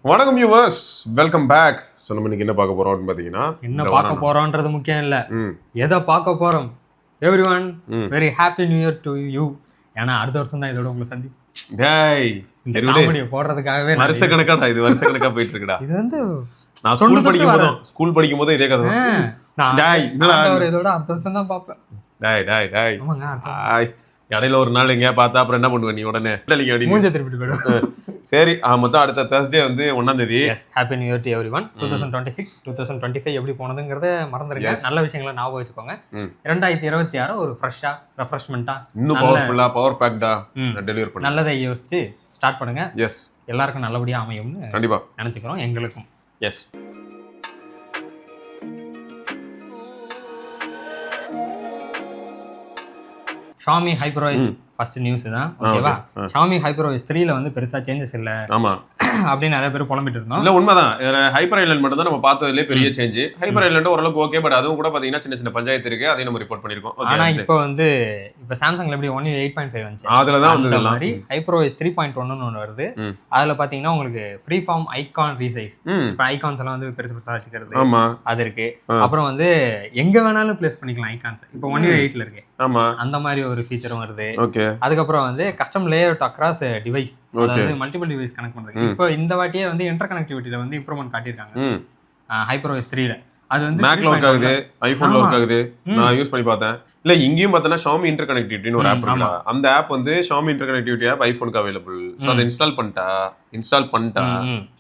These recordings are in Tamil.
வணக்கம் வியூவர்ஸ், வெல்கம் பேக். ஸோ நம்ம இன்னைக்கு என்ன பார்க்க போறோம் அப்படின்னு பார்த்தீங்கன்னா, என்ன பார்க்க போறோம்ன்றது முக்கியம் இல்லை, எதை பார்க்க போறோம். Every one very happy new year to you. ஏன்னா அடுத்த வருஷம் தான் இதோட உங்களை சந்தி. டேய் இந்த காமெடியை போடுறதுக்காகவே வருஷ கணக்காடா, இது வருஷ கணக்கா போயிட்டு இருக்குடா. இது வந்து நான் ஸ்கூல் படிக்கும் போது இதே கதை. டேய் இதோட அடுத்த வருஷம் தான் பார்ப்பேன். டேய் டேய் டேய் ஆமாங்க. இடையில ஒரு நாள் எங்கேயா பார்த்தா அப்புறம் என்ன பண்ணுவேன் நீ உடனே மூஞ்ச திருப்பிட்டு போயிடும். சரி, மொத்தம் அடுத்த Thursday வந்து 1ஆம் தேதி. Happy new year to every one. 2026 2025 எப்படி போனதுங்கிறத மறந்துருங்க. நல்ல விஷயங்களை ஞாபகம் வச்சுக்கோங்க. 2026 ஒரு ஃப்ரெஷ்ஷா ரெஃப்ரெஷ்மெண்டா இன்னும் பவர்ஃபுல்லா பவர் பேக்டா டெலிவர் பண்ணி நல்லதை யோசிச்சு ஸ்டார்ட் பண்ணுங்க. எஸ், எல்லாருக்கும் நல்லபடியா அமையும்னு கண்டிப்பா நினைச்சுக்கிறோம், எங்களுக்கும். Yes. Xiaomi HyperOS first news தான், ஓகேவா? Xiaomi HyperOS 3ல வந்து பெருசா சேஞ்சஸ் இல்ல. ஆமா அப்படி நிறைய பேர் புலம்பிட்டு இருந்தோம். இல்ல உண்மைதான். ஹைப்பர் ஐலண்ட் மட்டும் தான் நம்ம பார்த்ததுல பெரிய சேஞ்ச். ஹைப்பர் ஐலண்ட் ஓரளவுக்கு ஓகே, பட் அதுவும் கூட பாத்தீங்கன்னா சின்ன சின்ன பஞ்சாயத்து இருக்கு, அதையும் நம்ம ரிப்போர்ட் பண்ணிருக்கோம். ஆனா இப்போ வந்து சாம்சங்ல எப்படி 8.5 வந்துச்சு, அதுல தான் வந்து மாதிரி HyperOS 3.1 ஒன்னு வருது. அதுல பாத்தீங்கன்னா உங்களுக்கு ஃப்ரீ ஃபார்ம் ஐகான் ரீசைஸ், இப்ப ஐகான்ஸ் எல்லாம் வந்து பெருசு பெருசா வச்சுக்கிறது, ஆமா அது இருக்கு. அப்புறம் வந்து எங்க வேணாலும் பிளேஸ் பண்ணிக்கலாம் ஐகான்ஸ். இப்போ 1.8ல இருக்கு, ஆமா, அந்த மாதிரி ஒரு ஃபீச்சரும் வருது. ஓகே. அதுக்கப்புறம் வந்து கஸ்டம் லேஅவுட் அக்ராஸ் டிவைஸ், அதாவது மல்டிபிள் டிவைஸ் கனெக்ட் பண்றது. இப்போ இந்த வாட்டியே வந்து இன்டர் கனெக்டிவிட்டில வந்து இம்ப்ரூவ்மென்ட் காட்டியிருக்காங்க HyperOS 3ல. அது வந்து மேக்ல ஒர்க் ஆகுது, ஐபோன்ல ஒர்க் ஆகுது. நான் யூஸ் பண்ணி பார்த்தேன். இல்ல இங்கேயும் பார்த்தனா Xiaomi இன்டர் கனெக்டிவிட்டின்னு ஒரு ஆப் இருக்குடா. அந்த ஆப் வந்து Xiaomi இன்டர் கனெக்டிவிட்டி ஆப் ஐபோனுக்கு அவைலபிள். சோ அதை இன்ஸ்டால் பண்ணிட்டா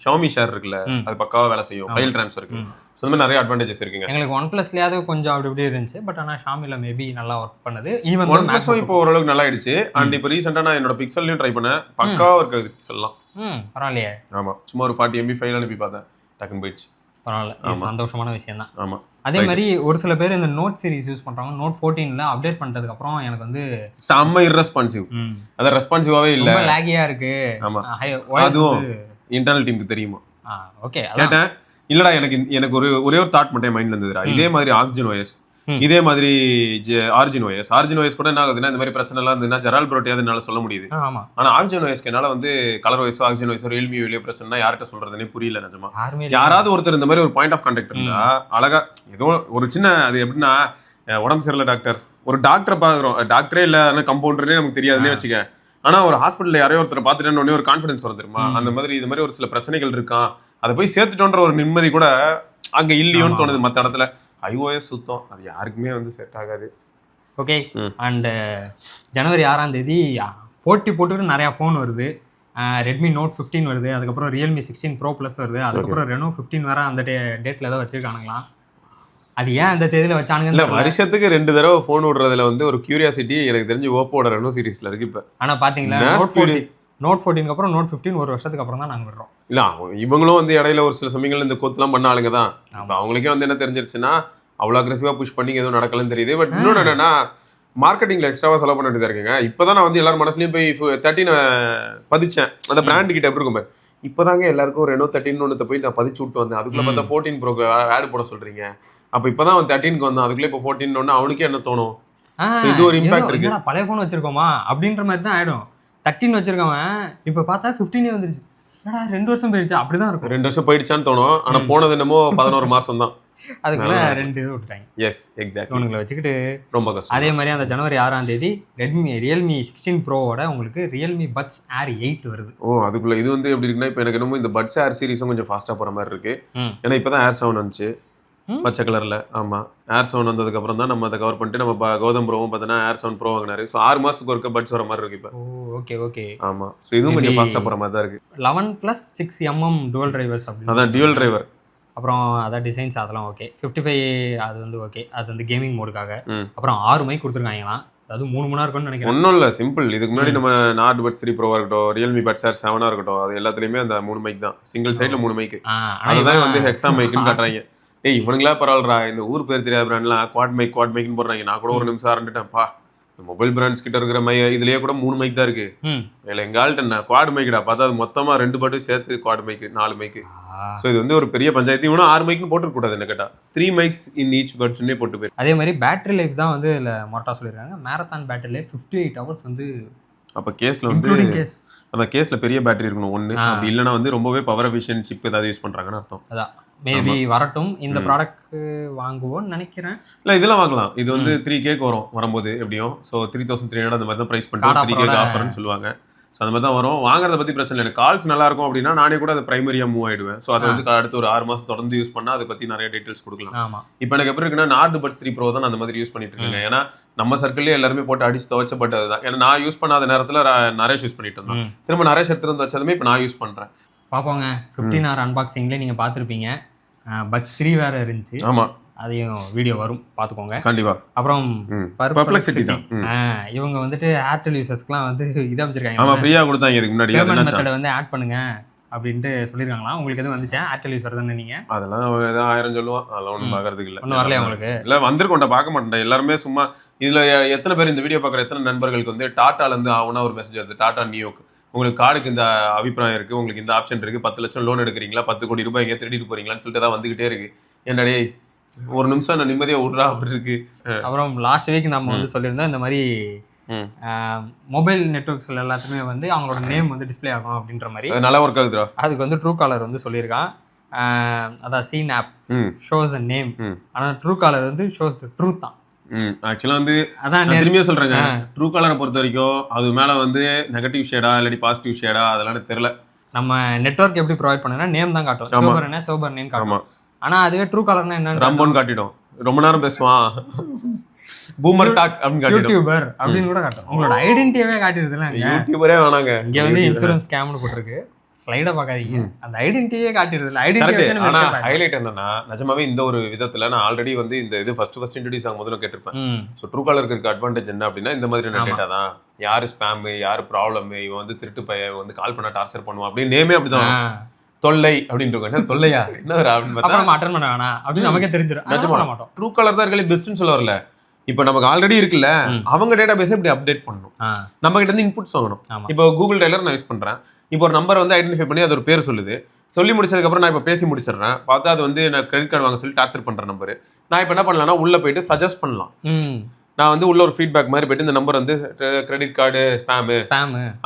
Xiaomi ஷேர் இருக்குல்ல, அது பக்காவா வேலை செய்யும். ஃபைல் ட்ரான்ஸ்ஃபருக்கு சோ இந்த மாதிரி நிறைய அட்வான்டேஜஸ் இருக்குங்க. எங்களுக்கு OnePlusலயாவது கொஞ்சம் அப்படி இப்படி இருந்துச்சு, பட் ஆனா Xiaomiல மேபி நல்லா ஒர்க் பண்ணுது. ஈவன் OnePlus இப்போ ஓரளவுக்கு நல்லா ஆயிடுச்சு. அண்ட் இப்போ ரீசெண்டா நான் என்னோட பிக்சல்லையும் ட்ரை பண்ணேன், பக்காவா ஒர்க் ஆகுது பிக்சல்லாம். பரவாயில்லையே. ஆமா, சும்மா ஒரு 40 MB ஃபைல் அனுப்பி பார்த்தேன், டக்குன்னு போயிடுச்சு. பரவாயில்ல, சந்தோஷமான விஷயம் தான். ஆமா. அதே மாதிரி ஒரு சில பேர் இந்த நோட் சீரிஸ் யூஸ் பண்றாங்க. நோட் 14ல அப்டேட் பண்ணதுக்கு அப்புறம் எனக்கு வந்து செம்ம இர்ரெஸ்பான்சிவ், அது ரெஸ்பான்சிவாவே இல்ல, ரொம்ப லாகியா இருக்கு. ஆமா, அதுவும் இன்டர்னல் டீமுக்கு தெரியுமா? ஓகே, கேட்டேன். இல்லடா எனக்கு ஒரே ஒரு தாட் மட்டும் மைண்ட்ல இருந்ததுடா. இதே மாதிரி ஆக்சிஜன் OS, இதே மாதிரி ஆரிஜின் OS கூட என்ன ஆகுதுன்னா, இந்த மாதிரி பிரச்சனை எல்லாம் இருந்ததுன்னா ஜெரால் ப்ரோட்டியாவது என்னால சொல்ல முடியுது. ஆனா ஆக்சிஜன் OSக்கு என்னால வந்து colour OS oxygen OS Realme வெளியே பிரச்சனை யார்கிட்ட சொல்றதுன்னே புரியல நிஜமா. யாராவது ஒருத்தர் இந்த மாதிரி ஒரு பாயிண்ட் ஆஃப் கான்டாக்ட் இருந்தா அழகா, ஏதோ ஒரு சின்ன, அது எப்படின்னா உடம்பு சரியில்லை டாக்டர், ஒரு டாக்டரை பாக்குறோம், டாக்டரே இல்ல கம்பவுண்டர்னே நமக்கு தெரியாதுன்னே வச்சுக்க. ஆனா ஒரு ஹாஸ்பிட்டல்ல யாரையோ ஒருத்தர் பார்த்துட்டேன்னு உடனே ஒரு கான்ஃபிடன்ஸ் வரும் தெரியுமா? அந்த மாதிரி இது மாதிரி ஒரு சில பிரச்சனைகள் இருக்கான், அதை போய் சேர்த்துட்டோன்ற ஒரு நிம்மதி கூட அங்க இல்லையோன்னு தோணுது மற்ற இடத்துல. iOS சுத்தம், அது யாருக்குமே வந்து செட் ஆகாது. ஓகே. அண்ட் ஜனவரி 6ஆம் தேதி போட்டி போட்டுட்டு நிறையா ஃபோன் வருது. ரெட்மி நோட் 15 வருது, அதுக்கப்புறம் ரியல்மி 16 Pro Plus வருது, அதுக்கப்புறம் ரெனோ 15 வேற அந்த டேட்ல ஏதோ வச்சிருக்கானுங்களாம். அது ஏன் அந்த தேதியில வச்சானுங்க? இல்ல, வருஷத்துக்கு 2 தடவை ஃபோன் விடுறதுல வந்து ஒரு கியூரியாசிட்டி எனக்கு தெரிஞ்சு ஓப்போட ரெனோ சீரிஸ்ல இருக்கு இப்ப. ஆனா பாத்தீங்களா, நோட் 14 அப்புறம் நோட் 15 ஒரு வருஷத்துக்கு அப்புறம் தான் நாங்க விடுறோம். இல்ல இவங்களும் வந்து இடையில ஒரு சில சமயங்கள்ல இந்த கோத்துலாம் பண்ண ஆளுங்க தான். அவங்களுக்கே வந்து என்ன தெரிஞ்சிருச்சுன்னா, அவ்வளவு அக்ரெசிவா புஷ் பண்ணி எதுவும் நடக்கலன்னு தெரியுது. பட் இன்னொன்னு என்னன்னா, மார்க்கெட்டிங்ல எக்ஸ்ட்ராவா செலவு பண்ண வேண்டியதா இருக்குங்க. இப்பதான் நான் வந்து எல்லாரும் மனசுலயும் போய் 13 பதிச்சேன். அந்த பிராண்ட் கிட்ட எப்படி இருக்கும், இப்பதாங்க எல்லாருக்கும் ரெனோ 13 ஒன்று போய் நான் பதிச்சு விட்டு வந்தேன். அதுக்குள்ள பார்த்தா 14 Pro ஆட் போட சொல்றீங்க. அப்ப இப்பதான் 13க்கு வந்தான், அதுக்குள்ள இப்போ 14 ஒன்று அவனுக்கே என்ன தோணும், இது ஒரு இம்பாக்ட் இருக்கு. பழைய போன் வச்சிருக்கோமா அப்படின்ற மாதிரி தான் ஆயிடும். 13 வச்சிருக்கவன் இப்ப பார்த்தா 15 வந்துருச்சு, என்னடா 2 வருஷம் போயிடுச்சு, அப்படிதான் இருக்கும். 2 வருஷம் போயிடுச்சான்னு தோணும். ஆனா போனது என்னமோ 11 மாசம் தான். அதுக்குள்ள 2 இது விட்டுட்டாங்க. Yes, exactly. உங்களை வச்சுக்கிட்டு ரொம்ப கஷ்டம். அதே மாதிரி அந்த ஜனவரி 6ஆம் தேதி ரியல்மி 16 ப்ரோவோட உங்களுக்கு ரியல்மி பட்ஸ் ஏர் 8 வருது. அதுக்குள்ள இது வந்து எப்படி இருக்குன்னா, இப்போ எனக்கு என்னமோ இந்த பட்ஸ் ஏர் சீரிஸும் கொஞ்சம் ஃபாஸ்டா போற மாதிரி இருக்கு. ஏன்னா இப்பதான் ஏர் 7 வந்துச்சு பச்சை கலர்ல. ஆமா, ஏர் 7 வந்ததுக்கு அப்புறம் தான் நம்ம அதை கவர் பண்ணிட்டு நம்ம கௌதம் ப்ரோவும் பார்த்தோன்னா ஏர் 7 ப்ரோ வாங்கினாரு. ஸோ 6 மாசத்துக்கு ஒருக்க பட்ஸ் வர மாதிரி இருக்கு இப்போ. Okay okay. ஆமா, ஸோ இதுவும் கொஞ்சம் ஃபாஸ்டா போற மாதிரி தான் இருக்கு. 11+6mm dual drivers அப்படி. அதான் டியூவல் டிரைவர். அப்புறம் அதான் டிசைன்ஸ் அதெல்லாம் ஓகே. 55 அது வந்து ஓகே, அது வந்து கேமிங் மோடுக்காக. அப்புறம் 6 மைக் கொடுத்துருக்காங்களாம், அதாவது 3 மணி நேரம் இருக்கும்னு நினைக்கிறேன். ஒன்றும் இல்லை, சிம்பிள். இதுக்கு முன்னாடி நம்ம நாட் பட்ஸ் 3 ப்ரோவா இருக்கட்டும், ரியல்மி பட்ஸ் ஏர் 7 இருக்கட்டும், அது எல்லாத்துலயுமே அந்த 3 மைக் தான், சிங்கிள் சைட்ல 3 மைக். அதுதான் வந்து ஹெக்ஸா மைக்குன்னு காட்டுறாங்க. இவனுங்களா பரவாயில்லா, இந்த ஊர் பேர் தெரியாத பிராண்ட்லாம் குவாட் மைக்னு போடுறாங்க. நான் கூட ஒரு நிமிஷம் ஆரம்பிட்டேன்ப்பா, மொபைல் பிராண்ட்ஸ் கிட்ட இருக்கிற இதுலயே கூட 3 மைக் தான் இருக்கு. இல்ல எங்க ஆள்கிட்ட குவாட் மைக்கடா பார்த்தா அது மொத்தமா 2 பட்டும் சேர்த்து குவாட் மைக் 4 மைக். ஸோ இது வந்து ஒரு பெரிய பஞ்சாயத்து. இவனும் 6 மைக்னு போட்டுக்க கூடாது என்ன கேட்டா, 3 mics இன் ஈச் பட்ஸ்னே போட்டு போயிரு. அதே மாதிரி பேட்டரி லைஃப் தான் வந்து இல்லை மொட்டா சொல்லியிருக்காங்க. மேரத்தான் பேட்டரி லைஃப் 58 hours வந்து அப்ப கேஸ்ல வந்து இன்க்ளூடிங் கேஸ். அந்த கேஸ்ல பெரிய பேட்டரி இருக்கணும் ஒண்ணு. அப்படி இல்லனா வந்து ரொம்பவே பவர் எஃபிஷியன்ட் சிப் ஏதாவது யூஸ் பண்றாங்கன்னு அர்த்தம். அதான் மேபி வரட்டும். இந்த ப்ராடக்ட் வாங்குவோம்னு நினைக்கிறேன். இல்ல இதெல்லாம் வாங்கலாம். இது வந்து 3K வரும் வரும்போது எப்படியும். ஸோ 3300 அந்த மாதிரி தான் பிரைஸ் பண்ணிட்டு 3K ஆஃபர்னு சொல்லுவாங்க. ஸோ அந்த மாதிரி தான் வரும். வாங்குறத பத்தி பிரச்சனை இல்லை. கால்ஸ் நல்லா இருக்கும் அப்படின்னா நானே கூட அதை பிரைமரியா மூவ் ஆயிடுவேன். ஸோ அதை வந்து அடுத்து ஒரு 6 மாசம் தொடர்ந்து யூஸ் பண்ணா அதை பத்தி நிறைய டீடைல்ஸ் கொடுக்கலாம். ஆமா. இப்போ எனக்கு எப்படி இருக்குன்னா நார்டு பட்ஸ் 3 ப்ரோ தான் அந்த மாதிரி யூஸ் பண்ணிட்டு இருக்கேன். ஏன்னா நம்ம சர்க்கிள்லேயே எல்லாருமே போட்டு அடிச்சு துவச்சப்பட்டது தான். ஏன்னா நான் யூஸ் பண்ணாத நேரத்துல நரேஷ் யூஸ் பண்ணிட்டு இருந்தேன். திரும்ப நரேஷ் எடுத்துருந்து வச்சதுமே இப்போ நான் யூஸ் பண்றேன். பாப்போங்க 15 hour அன்பாக்சிங்லேயே நீங்க பார்த்துருப்பீங்க. பட்ஸ் 3 வேற இருந்துச்சு. ஆமா, அதையும் வீடியோ வரும் பார்த்துக்கோங்க கண்டிப்பா. அப்புறம் Perplexity தான். இவங்க வந்துட்டு ஏர்டெல் யூசர்ஸ்க்குலாம் வந்து இதை வச்சிருக்காங்க. ஆமா, ஃப்ரீயா கொடுத்தாங்க இதுக்கு முன்னாடி. பேமெண்ட் மெத்தட வந்து ஆட் பண்ணுங்க அப்படின்ட்டு சொல்லிருக்காங்களா? உங்களுக்கு எதுவும் வந்துச்சா? ஏர்டெல் யூசர் தானே நீங்க? அதெல்லாம் ஏதோ 1000 சொல்லுவான். அதெல்லாம் ஒன்றும் பார்க்கறதுக்கு இல்லை. ஒன்றும் வரலையா உங்களுக்கு? இல்லை வந்திருக்கோண்ட பார்க்க மாட்டேன். எல்லாருமே சும்மா இதுல எத்தனை பேர் இந்த வீடியோ பார்க்குற எத்தனை நண்பர்களுக்கு வந்து டாட்டால இருந்து ஆகுனா ஒரு மெசேஜ் வருது. டாடா நியோக்கு உங்களுக்கு கார்டுக்கு இந்த அபிப்பிராயம் இருக்கு, உங்களுக்கு இந்த ஆப்ஷன் இருக்கு, 10 லட்சம் லோன் எடுக்கிறீங்களா, 10 கோடி ரூபாய் எங்கே திருடிட்டு போறீங்களான்னு சொல்லிட்டு தான் வந்துகிட்டே இருக்கு. என்னடே ஒரு நிமிஷம் நான் நிம்மதியா விட்றா அப்படி இருக்கு. அப்புறம் லாஸ்ட் வீக் நம்ம வந்து சொல்லியிருந்தோம் இந்த மாதிரி மொபைல் நெட்வொர்க்ஸ்ல எல்லாத்துக்குமே வந்து அவங்களோட நேம் வந்து டிஸ்பிளே ஆகும் அப்படின்ற மாதிரி. நல்லா ஒர்க் ஆகுதுடா. அதுக்கு வந்து ட்ரூ காலர் வந்து சொல்லியிருக்கான். அதான் scene app shows a name. ஆனா ட்ரூ காலர் வந்து ஷோஸ் த ட்ரூத் தான். ஆக்சுவலா வந்து அதான் திரும்பியே சொல்றேங்க, ட்ரூ காலரை பொறுத்த வரைக்கும் அது மேல வந்து நெகட்டிவ் ஷேடா இல்லாட்டி பாசிட்டிவ் ஷேடா அதெல்லாம் தெரியல. நம்ம நெட்வொர்க் எப்படி ப்ரொவைட் பண்ணனா நேம் தான் காட்டும். சோபர் நேம் காட்டும். ஆனா அதுவே ட்ரூ காலர்னா என்னன்னு ரம்போன்னு காட்டிடும். ரொம்ப நேரம் பேசுவான், பூமர் டாக் அப்படின்னு காட்டிடும். யூடியூபர் அப்படின்னு கூட காட்டும். உங்களோட ஐடென்டிட்டியே காட்டிடுதுல. யூடியூபரே வேணாங்க. இங்க வந்து இன்சூரன்ஸ் ஸ்கேம்னு போட்டுருக்கு. ஸ்லைட பார்க்காதீங்க, அந்த ஐடென்டிட்டியே காட்டிடுதுல. ஐடென்டிட்டி ஆனா ஹைலைட் என்னன்னா நிஜமாவே இந்த ஒரு விதத்துல நான் ஆல்ரெடி வந்து இந்த இது ஃபர்ஸ்ட் இன்ட்ரோடியூஸ் ஆகும் முதல்ல கேட்டிருப்பேன். ஸோ ட்ரூ காலருக்கு இருக்க அட்வான்டேஜ் என்ன அப்படின்னா இந்த மாதிரியான டேட்டா தான். யாரு ஸ்பேம், யாரு ப்ராப்ளம், இவன் வந்து திருட்டு பைய வந்து கால் பண்ண டார்ச்சர் பண்ணுவான் அப்படின்னு நேமே அப்படிதான். தொல்லை அப்படின்னு தொல்லையா என்ன அட்டன் பண்ண வேணாம் அப்படின்னு நமக்கே தெரிஞ்சிடும். நிஜமா மாட்டோம். ட்ரூ காலர் தான் இருக்கலே பெஸ்ட்னு சொல்ல வரல. இப்போ நமக்கு ஆல்ரெடி இருக்குல்ல, அவங்க டேட்டா பேஸை இப்படி அப்டேட் பண்ணணும். நம்ம கிட்ட இருந்து இன்புட்ஸ் வாங்கணும். இப்போ கூகுள் டைலர் நான் யூஸ் பண்றேன். இப்போ ஒரு நம்பர் வந்து ஐடென்டிஃபை பண்ணி அது ஒரு பேர் சொல்லுது. சொல்லி முடிச்சதுக்கப்புறம் நான் இப்போ பேசி முடிச்சிடுறேன். பார்த்தா அது வந்து நான் கிரெடிட் கார்டு வாங்க சொல்லி டார்ச்சர் பண்ற நம்பர். நான் இப்போ என்ன பண்ணலாம்னா உள்ள போயிட்டு சஜஸ்ட் பண்ணலாம். நான் வந்து உள்ள ஒரு ஃபீட்பேக் மாதிரி போயிட்டு இந்த நம்பர் வந்து கிரெடிட் கார்டு ஸ்பேம்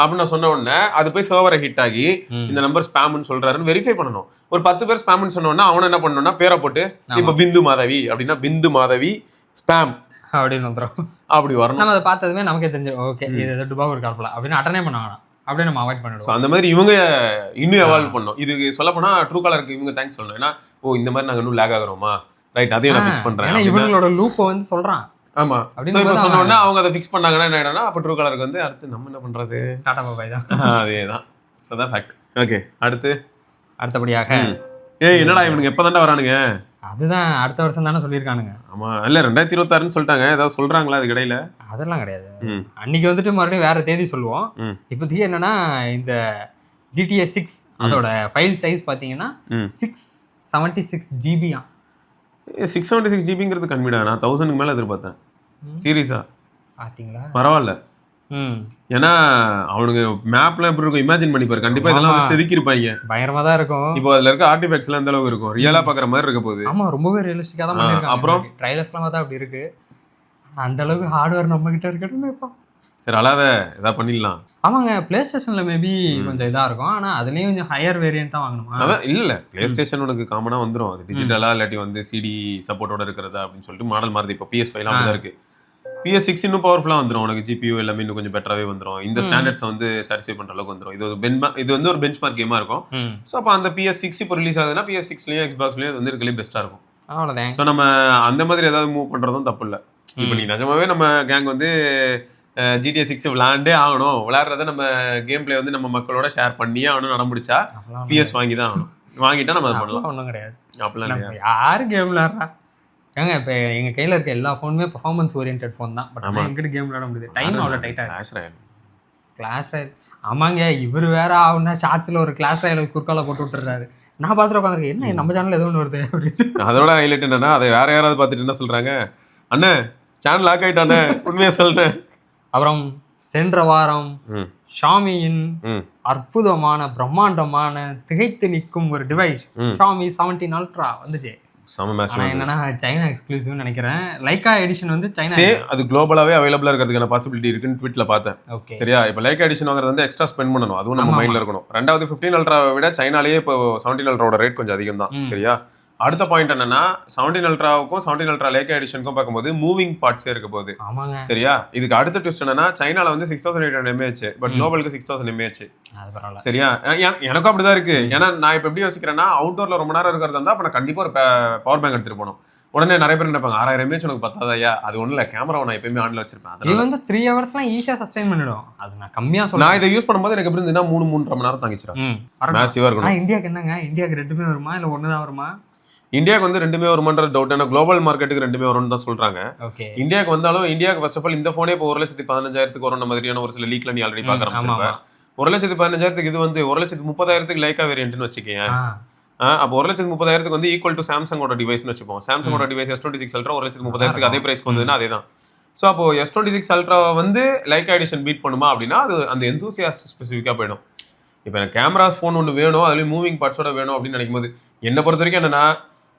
அப்படின்னு நான் சொன்ன உடனே அது போய் சர்வரை ஹிட் ஆகி இந்த நம்பர் ஸ்பேம்னு சொல்றாருன்னு வெரிஃபை பண்ணணும். ஒரு 10 பேர் ஸ்பேம்னு சொன்னோன்னா அவனை என்ன பண்ணணும்னா பேரை போட்டு இப்போ பிந்து மாதவி அப்படின்னா பிந்து மாதவி ஸ்பேம் அப்படின்னு வந்துடும். அப்படி வரணும். நம்ம அதை பார்த்ததுமே நமக்கே தெரிஞ்சிடும். ஓகே இது ஏதோ டுபாக் ஒரு கால்பல அப்படின்னு அட்டனே பண்ண வேணாம். அப்படியே நம்ம அவாய்ட் பண்ணிடுவோம். அந்த மாதிரி இவங்க இன்னும் எவால்வ் பண்ணணும். இது சொல்ல போனா ட்ரூ காலருக்கு இவங்க தேங்க்ஸ் சொல்லணும். ஏன்னா ஓ இந்த மாதிரி நாங்க இன்னும் லேக் ஆகுறோமா, ரைட் அதையும் நான் ஃபிக்ஸ் பண்றேன். ஏன்னா இவங்களோட லூப்பை வந்து சொல்றான். ஆமா அப்படின்னு சொன்ன உடனே அவங்க அதை ஃபிக்ஸ் பண்ணாங்கன்னா என்ன ஆயிடும்னா அப்ப ட்ரூ காலருக்கு வந்து அடுத்து நம்ம என்ன பண்றது, டாடா பாபாய் தான். அதேதான். So that fact. ஓகே அடுத்தபடியாக என்னடா இவனுங்க எப்பதான்டா வரானுங்க? அதுதான் அடுத்த வருஷம் தானே சொல்லியிருக்கானுங்க. ஆமா இல்ல 2026ன்னு சொல்லிட்டாங்க. ஏதாவது சொல்றாங்களா அது இடையில? அதெல்லாம் கிடையாது. அன்னைக்கு வந்துட்டு மறுபடியும் வேற தேதி சொல்லுவோம். இப்போதைக்கு என்னன்னா இந்த GTA 6 அதோட ஃபைல் சைஸ் பாத்தீங்கன்னா 676 GB. 676 GBங்கிறது கம்மிடா. நான் 1000க்கு மேல எதிர்பார்த்தேன். சீரியஸா பாத்தீங்களா? பரவாயில்ல. ஏன்னா அவனுக்கு மேப்ல எப்படி இருக்கும் இமேஜின் பண்ணி பாரு. கண்டிப்பா இதெல்லாம் வந்து செதுக்கி இருப்பாங்க. பயங்கரமா தான் இருக்கும். இப்போ அதுல இருக்க ஆர்டிஃபேக்ட்ஸ் எல்லாம் அந்த அளவுக்கு இருக்கும். ரியலா பாக்குற மாதிரி இருக்க போகுது. ஆமா ரொம்பவே ரியலிஸ்டிக்கா தான் பண்ணிருக்காங்க. அப்புறம் ட்ரைலர்ஸ்லாம் பார்த்தா அப்படி இருக்கு. அந்த அளவுக்கு ஹார்ட்வேர் நம்ம கிட்ட இருக்கட்டும். சரி அழாத ஏதாவது பண்ணிடலாம். ஆமாங்க பிளே ஸ்டேஷன்ல மேபி கொஞ்சம் இதா இருக்கும். ஆனா அதுலயும் கொஞ்சம் ஹையர் வேரியன்ட் தான் வாங்கணுமா? அதான் இல்ல பிளே ஸ்டேஷன் உனக்கு காமனா வந்துடும். அது டிஜிட்டலா இல்லாட்டி வந்து சிடி சப்போர்ட்டோட இருக்கிறதா அப்படின்னு சொல்லிட்டு மாடல் மாறுது. இப்போ PS5 எல்லாம் அப்படிதான் இருக்கு. PS6 இன்னும் பவர்ஃபுல்லா வந்துடும். உனக்கு GPU எல்லாமே இன்னும் கொஞ்சம் பெட்டராகவே வந்துடும். இந்த ஸ்டாண்டர்ட்ஸ் வந்து சாட்டிஸ்ஃபை பண்ற அளவுக்கு வந்துடும். இது வந்து ஒரு பெஞ்ச் மார்க் கேமா இருக்கும். ஸோ அப்போ அந்த PS6 இப்போ ரிலீஸ் ஆகுதுன்னா PS6லயும் Xboxலயும் வந்து இருக்கலே பெஸ்டா இருக்கும். அவ்வளோதான். ஸோ நம்ம அந்த மாதிரி ஏதாவது மூவ் பண்றதும் தப்பு இல்லை. இப்போ நீ நிஜமாவே நம்ம கேங் வந்து GTA 6 விளையாண்டே ஆகணும், விளையாடுறத நம்ம கேம் பிளே வந்து நம்ம மக்களோட ஷேர் பண்ணியே ஆகணும் நடமுடிச்சா PS வாங்கி தான் ஆகணும். வாங்கிட்டா நம்ம அதை பண்ணலாம். ஒன்றும் கிடையாது. அப்படிலாம் யாரு கேம் விளையாடுறா? ஏங்க இப்போ எங்கள் கையில் இருக்க எல்லா ஃபோனுமே பர்ஃபார்மன்ஸ் ஓரியன்ட் ஃபோன் தான். பட் நம்ம எங்கிட்ட கேம் விளையாட முடியுது. டைம் அவ்வளோ டைட்டாக கிளாஸ் ராயல். ஆமாங்க இவர் வேற ஆகுனா ஷார்ட்ஸில் ஒரு கிளாஸ் ராயல் குறுக்கால போட்டு விட்டுறாரு. நான் பார்த்துட்டு உட்காந்துருக்கேன் என்ன நம்ம சேனல் எது ஒன்று வருது அப்படின்னு. அதோட ஹைலைட் என்னன்னா அதை வேற யாராவது பார்த்துட்டு என்ன சொல்கிறாங்க, அண்ணே சேனல் லாக் ஆகிட்டானே உண்மையாக சொல்லிட்டேன். அப்புறம் சென்ற வாரம் ஷாமியின் அற்புதமான பிரம்மாண்டமான திகைத்து நிற்கும் ஒரு டிவைஸ் ஷாமி 17 அல்ட்ரா வந்துச்சு. செம ஆனா மேசிவ். என்னன்னா சைனா எக்ஸ்க்ளூசிவ்னு நினைக்கிறேன். லைக்கா எடிஷன் வந்து சைனா. அது குளோபலாவே அவைலபிளா இருக்கிறதுக்கான பாசிபிலிட்டி இருக்குன்னு ட்வீட்ல பார்த்தேன். ஓகே. சரியா? இப்போ லைக்கா எடிஷன் வாங்குறது வந்து எக்ஸ்ட்ரா ஸ்பெண்ட் பண்ணணும், அதுவும் நம்ம ஆமா, மைண்ட்ல இருக்கணும். ரெண்டாவது 15 அல்ட்ராவை விட சைனாலேயே இப்போ 17 அல்ட்ராவோட ரேட் கொஞ்சம் அதிகம் தான். சரியா? அடுத்த பாயிண்ட் என்னன்னா 17 அல்ட்ராவுக்கும் 17 அல்ட்ரா லேக்கா எடிஷனுக்கும் பார்க்கும்போது மூவிங் பார்ட்ஸே இருக்க போகுது. ஆமாங்க. சரியா? இதுக்கு அடுத்த ட்விஸ்ட் என்னன்னா சைனால வந்து 6800 mAh, பட் குளோபலுக்கு 6000 mAh. அது பரவாயில்ல. சரியா? எனக்கும் அப்படிதான் இருக்கு. ஏன்னா நான் இப்ப எப்படி யோசிக்கிறேன்னா, அவுட்டோர்ல ரொம்ப நேரம் இருக்கிறதா இருந்தா அப்ப நான் கண்டிப்பா ஒரு பவர் பேங்க் எடுத்துட்டு போகணும். உடனே நிறைய பேர் நினைப்பாங்க 6000 mAh உனக்கு பத்தாதயா? அது ஒண்ணும் இல்ல, கேமரா நான் எப்பயுமே ஆன்ல வச்சிருப்பேன். இது வந்து 3 ஹவர்ஸ்லாம் ஈஸியா சஸ்டெயின் பண்ணிடும். அது நான் கம்மியா சொல்றேன். நான் இதை யூஸ் பண்ணும்போது எனக்கு எப்படி இருந்ததுன்னா 3.5 மணி நேரம் தாங்கிச்சிடும். மேசிவா ஆனா இருக்கணும். இந்தியாக்கு என்னங்க, இந்தியாக்கு ரெண்டுமே வருமா இல்ல ஒண்ணுதான் வருமா? இந்தியாவுக்கு வந்து ரெண்டுமே வருமான்ற டவுட். ஏன்னா குளோபல் மார்க்கெட்டுக்கு ரெண்டுமே வரும்னு தான் சொல்றாங்க. ஓகே. இந்தியாவுக்கு வந்தாலும் இந்தியாவுக்கு ஃபர்ஸ்ட் ஆஃப் ஆல் இந்த போனே இப்போ 1,15,000 வரும் மாதிரியான ஒரு சில லீக்ல நீ ஆல்ரெடி பார்க்க ஆரம்பிச்சிருப்பேன். 1,15,000 இது வந்து 1,30,000 லைக்கா வேரியன்ட்னு வச்சுக்கேன். அப்போ 1,30,000 வந்து ஈக்குவல் டு சாம்சங்கோட டிவைஸ்னு வச்சுப்போம். சாம்சங்கோட டிவைஸ் S26 அல்ட்ரா 1,30,000 அதே பிரைஸ்க்கு வந்ததுன்னா அதே தான். ஸோ அப்போ S26 அல்ட்ராவை வந்து லைக்கா எடிஷன் பீட் பண்ணுமா அப்படின்னா அது அந்த எந்தூசியாஸ்ட் ஸ்பெசிஃபிக்காக போயிடும். இப்போ எனக்கு கேமரா ஃபோன் ஒன்று வேணும், அதுலேயும் மூவிங் பார்ட்ஸோட வேணும் அப்படின்னு நினைக்கும் போது என்னை பொறுத்த வரைக்கும் என்னன்னா,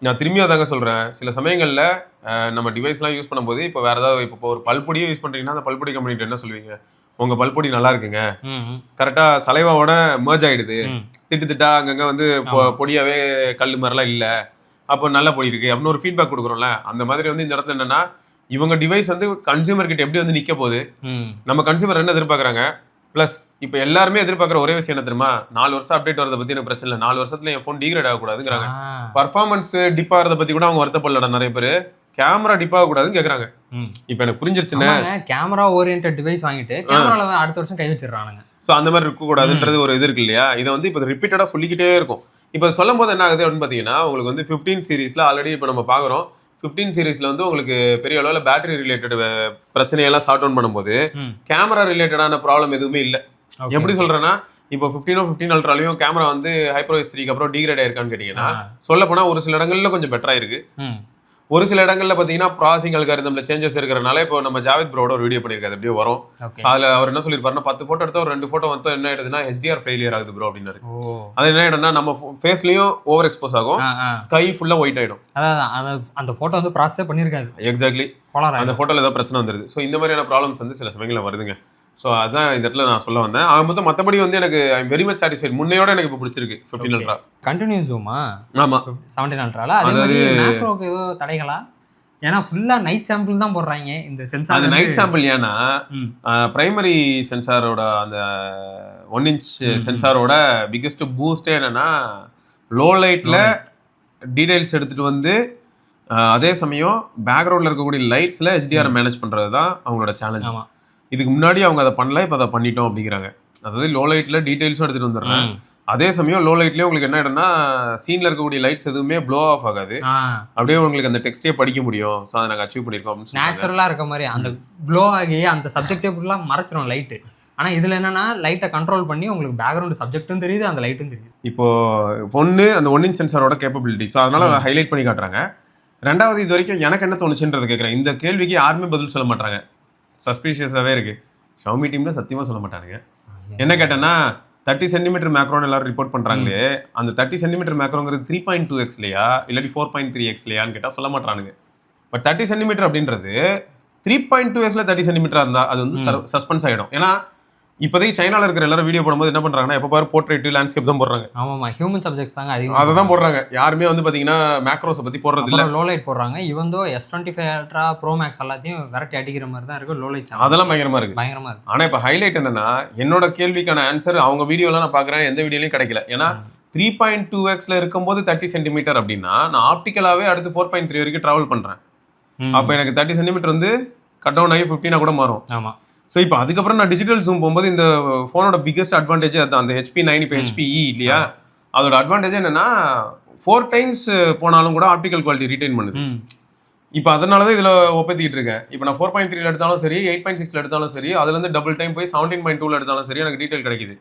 நான் திரும்பியும் அதாங்க சொல்கிறேன், சில சமயங்களில் நம்ம டிவைஸ்லாம் யூஸ் பண்ணும்போது இப்போ வேறு ஏதாவது இப்போ ஒரு பல்பொடியே யூஸ் பண்ணுறீங்கன்னா அந்த பல்பொடி கம்பெனிட்டு என்ன சொல்லுவீங்க? உங்கள் பல்பொடி நல்லா இருக்குங்க, கரெக்டாக சலைவாவோட மர்ஜ் ஆகிடுது, திட்டா அங்கங்கே வந்து பொடியாவே கல் மாதிரிலாம் இல்லை, அப்போ நல்ல பொடி இருக்குது அப்படின்னு ஒரு ஃபீட்பேக் கொடுக்குறோம்ல. அந்த மாதிரி வந்து இந்த இடத்துல என்னன்னா, இவங்க டிவைஸ் வந்து கன்சியூமர் கிட்ட எப்படி வந்து நிற்க போகுது, நம்ம கன்சியூமர் என்ன எதிர்பார்க்குறாங்க. ப்ளஸ் இப்போ எல்லாருமே எதிர்பார்க்குற ஒரே விஷயம் என்ன தெரியுமா, 4 வருஷம் அப்டேட் வரதை பற்றி எனக்கு பிரச்சனை இல்லை, 4 வருஷத்துல என் ஃபோன் டிகிரேட் ஆகக்கூடாதுங்கிறாங்க. பர்ஃபார்மன்ஸ் டிப் ஆகிறத பற்றி கூட அவங்க வருத்தப்படலடா நிறைய பேர், கேமரா டிப் ஆகக்கூடாதுன்னு கேட்குறாங்க. இப்போ எனக்கு புரிஞ்சிருச்சுன்னா கேமரா ஓரியன்டட் டிவைஸ் வாங்கிட்டு கேமரால அடுத்த வருஷம் கை வச்சிடறானுங்க. ஸோ அந்த மாதிரி இருக்கக்கூடாதுன்றது ஒரு இது இருக்கு இல்லையா. இதை வந்து இப்போ ரிப்பீட்டடாக சொல்லிக்கிட்டே இருக்கும். இப்போ சொல்லும் போது என்ன ஆகுது அப்படின்னு பார்த்தீங்கன்னா, உங்களுக்கு வந்து 15 சீரீஸில் ஆல்ரெடி இப்போ நம்ம பார்க்குறோம். 15 சீரீஸ்ல வந்து உங்களுக்கு பெரிய அளவில் பேட்டரி ரிலேட்டட் பிரச்சனையெல்லாம் சார்ட் டவுன் பண்ணும்போது கேமரா ரிலேட்டடான ப்ராப்ளம் எதுவுமே இல்லை. எப்படி சொல்றேன்னா, இப்போ 15 அல்ட்ராலையும் கேமரா வந்து HyperOS 3க்கு அப்புறம் டிகிரேட் ஆயிருக்கான்னு கேட்டீங்கன்னா, சொல்ல போனா ஒரு சில இடங்கள்ல கொஞ்சம் பெட்டரா இருக்கு. ஒரு சில இடங்கள்ல பாத்தீங்கன்னா ப்ராசஸிங் அல்காரிதம்ல சேஞ்சஸ் இருக்கிறனால இப்போ நம்ம ஜாவேத் ப்ரோட ஒரு வீடியோ பண்ணிருக்காரு, அப்படியே வரும். அதுல அவர் என்ன சொல்லிருப்பாருன்னா, 10 போட்டோ எடுத்தா ஒரு 2 போட்டோ வந்து என்ன ஆயிடுதுன்னா HDR ஃபெயிலியர் ஆகுது ப்ரோ அப்படின்னாரு. அது என்ன ஆயிடும்னா நம்ம ஃபேஸ்லயும் ஓவர் எக்ஸ்போஸ் ஆகும், ஸ்கை ஃபுல்லா ஒயிட் ஆயிடும். அதான் அந்த போட்டோ வந்து ப்ராசஸ் பண்ணிருக்காரு. எக்ஸாக்ட்லி, அந்த போட்டோல ஏதாவது பிரச்சனை வந்துருது. ஸோ இந்த மாதிரியான ப்ராப்ளம்ஸ் வந்து சில சமயங்கள்ல வருதுங்க. ஸோ அதான் இந்த இடத்துல நான் சொல்ல வந்தேன். மொத்தம் மற்றபடி வந்து எனக்கு I am very much satisfied. முன்னையோட எனக்கு இப்போ பிடிச்சிருக்கு 15 அல்ட்ரா. கண்டினியூஸ் ஜூமா? ஆமா, 17 அல்ட்ரால அது மேக்ரோக்கு ஏதோ தடைகளா? ஏன்னா ஃபுல்லா நைட் சாம்பிள் தான் போடுறாங்க இந்த சென்சார். அது நைட் சாம்பிள். ஏன்னா பிரைமரி சென்சாரோட அந்த 1 inch சென்சாரோட பிக்கெஸ்ட் பூஸ்டே என்னன்னா, லோ லைட்ல டீடைல்ஸ் எடுத்துட்டு வந்து அதே சமயம் பேக்ரவுண்ட்ல இருக்கக்கூடிய லைட்ஸ்ல HDR மேனேஜ் பண்றது தான் அவங்களோட சேலஞ்ச். இதுக்கு முன்னாடி அவங்க அதை பண்ணல, இப்போ அதை பண்ணிட்டோம் அப்படிங்கிறாங்க. அதாவது லோ லைட்ல டீடைல்ஸும் எடுத்துட்டு வந்துடுறேன், அதே சமயம் லோ லைட்லயே உங்களுக்கு என்ன ஆயிடும்னா சீன்ல இருக்கக்கூடிய லைட்ஸ் எதுவுமே ப்ளோ ஆஃப் ஆகாது, அப்படியே உங்களுக்கு அந்த டெக்ஸ்டே படிக்க முடியும். ஸோ அதை நாங்கள் அச்சீவ் பண்ணியிருக்கோம் அப்படின்னு சொல்லி நேச்சுரலா இருக்க மாதிரி அந்த க்ளோ ஆகி அந்த சப்ஜெக்டே ஃபுல்லாக மறைச்சிரும் லைட்டு. ஆனால் இதில் என்னன்னா லைட்டை கண்ட்ரோல் பண்ணி உங்களுக்கு பேக்ரவுண்ட் சப்ஜெக்ட்டும் தெரியுது, அந்த லைட்டும் தெரியுது. இப்போ ஒன்று அந்த 1 inch சென்சாரோட கேப்பபிலிட்டி, ஸோ அதனால அதை ஹைலைட் பண்ணி காட்டுறாங்க. ரெண்டாவது, இது வரைக்கும் எனக்கு என்ன தோணுச்சுன்றது கேட்குறேன். இந்த கேள்விக்கு யாருமே பதில் சொல்ல மாட்டாங்க, சஸ்பீஷியஸாகவே இருக்கு. ஷாமி டீம்ல சத்தியமாக சொல்ல மாட்டானுங்க. என்ன கேட்டேன்னா 30 சென்டிமீட்டர் மேக்ரோன்னு எல்லாரும் ரிப்போர்ட் பண்றாங்களே, அந்த 30 சென்டிமீட்டர் மேக்ரோங்கிறது 3.2x இல்லாட்டி 4.3x கேட்டால் சொல்ல மாட்டானுங்க. பட் 30 சென்டிமீட்டர் அப்படின்றது 3.2x 30 சென்டிமீட்டரா இருந்தா அது வந்து சஸ்பென்ஸ் ஆகிடும். ஏன்னா இப்போதைக்கு சைனால இருக்கிற எல்லாரும் வீடியோ போடும்போது என்ன பண்றாங்கன்னா, எப்போ பாரு போர்ட்ரேட் லேண்ட்ஸ்கேப் தான் போடுறாங்க. ஆமாமா, ஹியூமன் சப்ஜெக்ட்ஸ் தாங்க அதிகம் அதை தான் போடுறாங்க. யாருமே வந்து பாத்தீங்கன்னா மேக்ரோஸை பத்தி போடுறது இல்ல. லோ லைட் போடுறாங்க. Even though S25 ultra bro maths எல்லாத்தையும் விரட்டி அடிக்கிற மாதிரி தான் இருக்கு லோ லைட். அதெல்லாம் பயங்கரமா இருக்கு. ஆனா இப்போ ஹைலைட் என்னன்னா, என்னோட கேள்விக்கான ஆன்சர் அவங்க வீடியோலாம் நான் பாக்குறேன், எந்த வீடியோலையும் கிடைக்கல. ஏன்னா 3.2x இருக்கும்போது 30 சென்டிமீட்டர் அப்படின்னா நான் ஆப்டிக்கலாவே அடுத்து 4.3 வரைக்கும் டிராவல் பண்றேன். அப்போ எனக்கு 30 சென்டிமீட்டர் வந்து கட் டவுன் ஆகி 15 கூட மாறும். ஆமா. ஸோ இப்போ அதுக்கப்புறம் நான் டிஜிட்டல் ஜூம் போகும்போது இந்த ஃபோனோட பிக்கஸ்ட் அட்வான்டேஜ் அதுதான், அந்த HP9 இப்போ HPE இல்லையா, அதோட அட்வான்டேஜ் என்னன்னா 4 times போனாலும் கூட ஆப்டிக்கல் குவாலிட்டி ரீடைன் பண்ணுது. இப்போ அதனால தான் இதில் ஒப்பத்திக்கிட்டு இருக்கேன். இப்போ நான் 4.3 எடுத்தாலும் சரி, 8.6 எடுத்தாலும் சரி, அதுலேருந்து டபுள் டைம் போய் 17.2 எடுத்தாலும் சரி எனக்கு டீடைல் கிடைக்குது.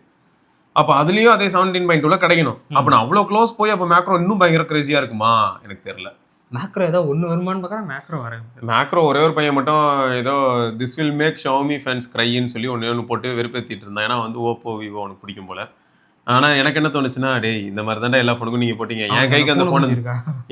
அப்போ அதுலேயும் அதே 17.2 கிடைக்கணும். அப்போ நான் அவ்வளோ க்ளோஸ் போய் அப்போ மேக்ரோ இன்னும் பயங்கர கிரேசியாக இருக்குமா எனக்கு தெரியல. மேக்ரோ ஏதோ ஒன்று வருமானு பார்க்குறேன், மேக்ரோ வரேன். மேக்ரோ ஒரே ஒரு பையன் மட்டும் ஏதோ this will make Xiaomi fans க்ரைன்னு சொல்லி ஒன்று போட்டு வெறுப்பேற்றிட்டு இருந்தான். ஏன்னா வந்து ஓப்போ விவோ உனக்கு பிடிக்கும் போல. ஆனா எனக்கு என்ன தோணுச்சுன்னா, டேய் இந்த மாதிரி தான்டா எல்லா ஃபோனுக்கும் நீங்க போட்டீங்க, என் கைக்கு அந்த ஃபோன்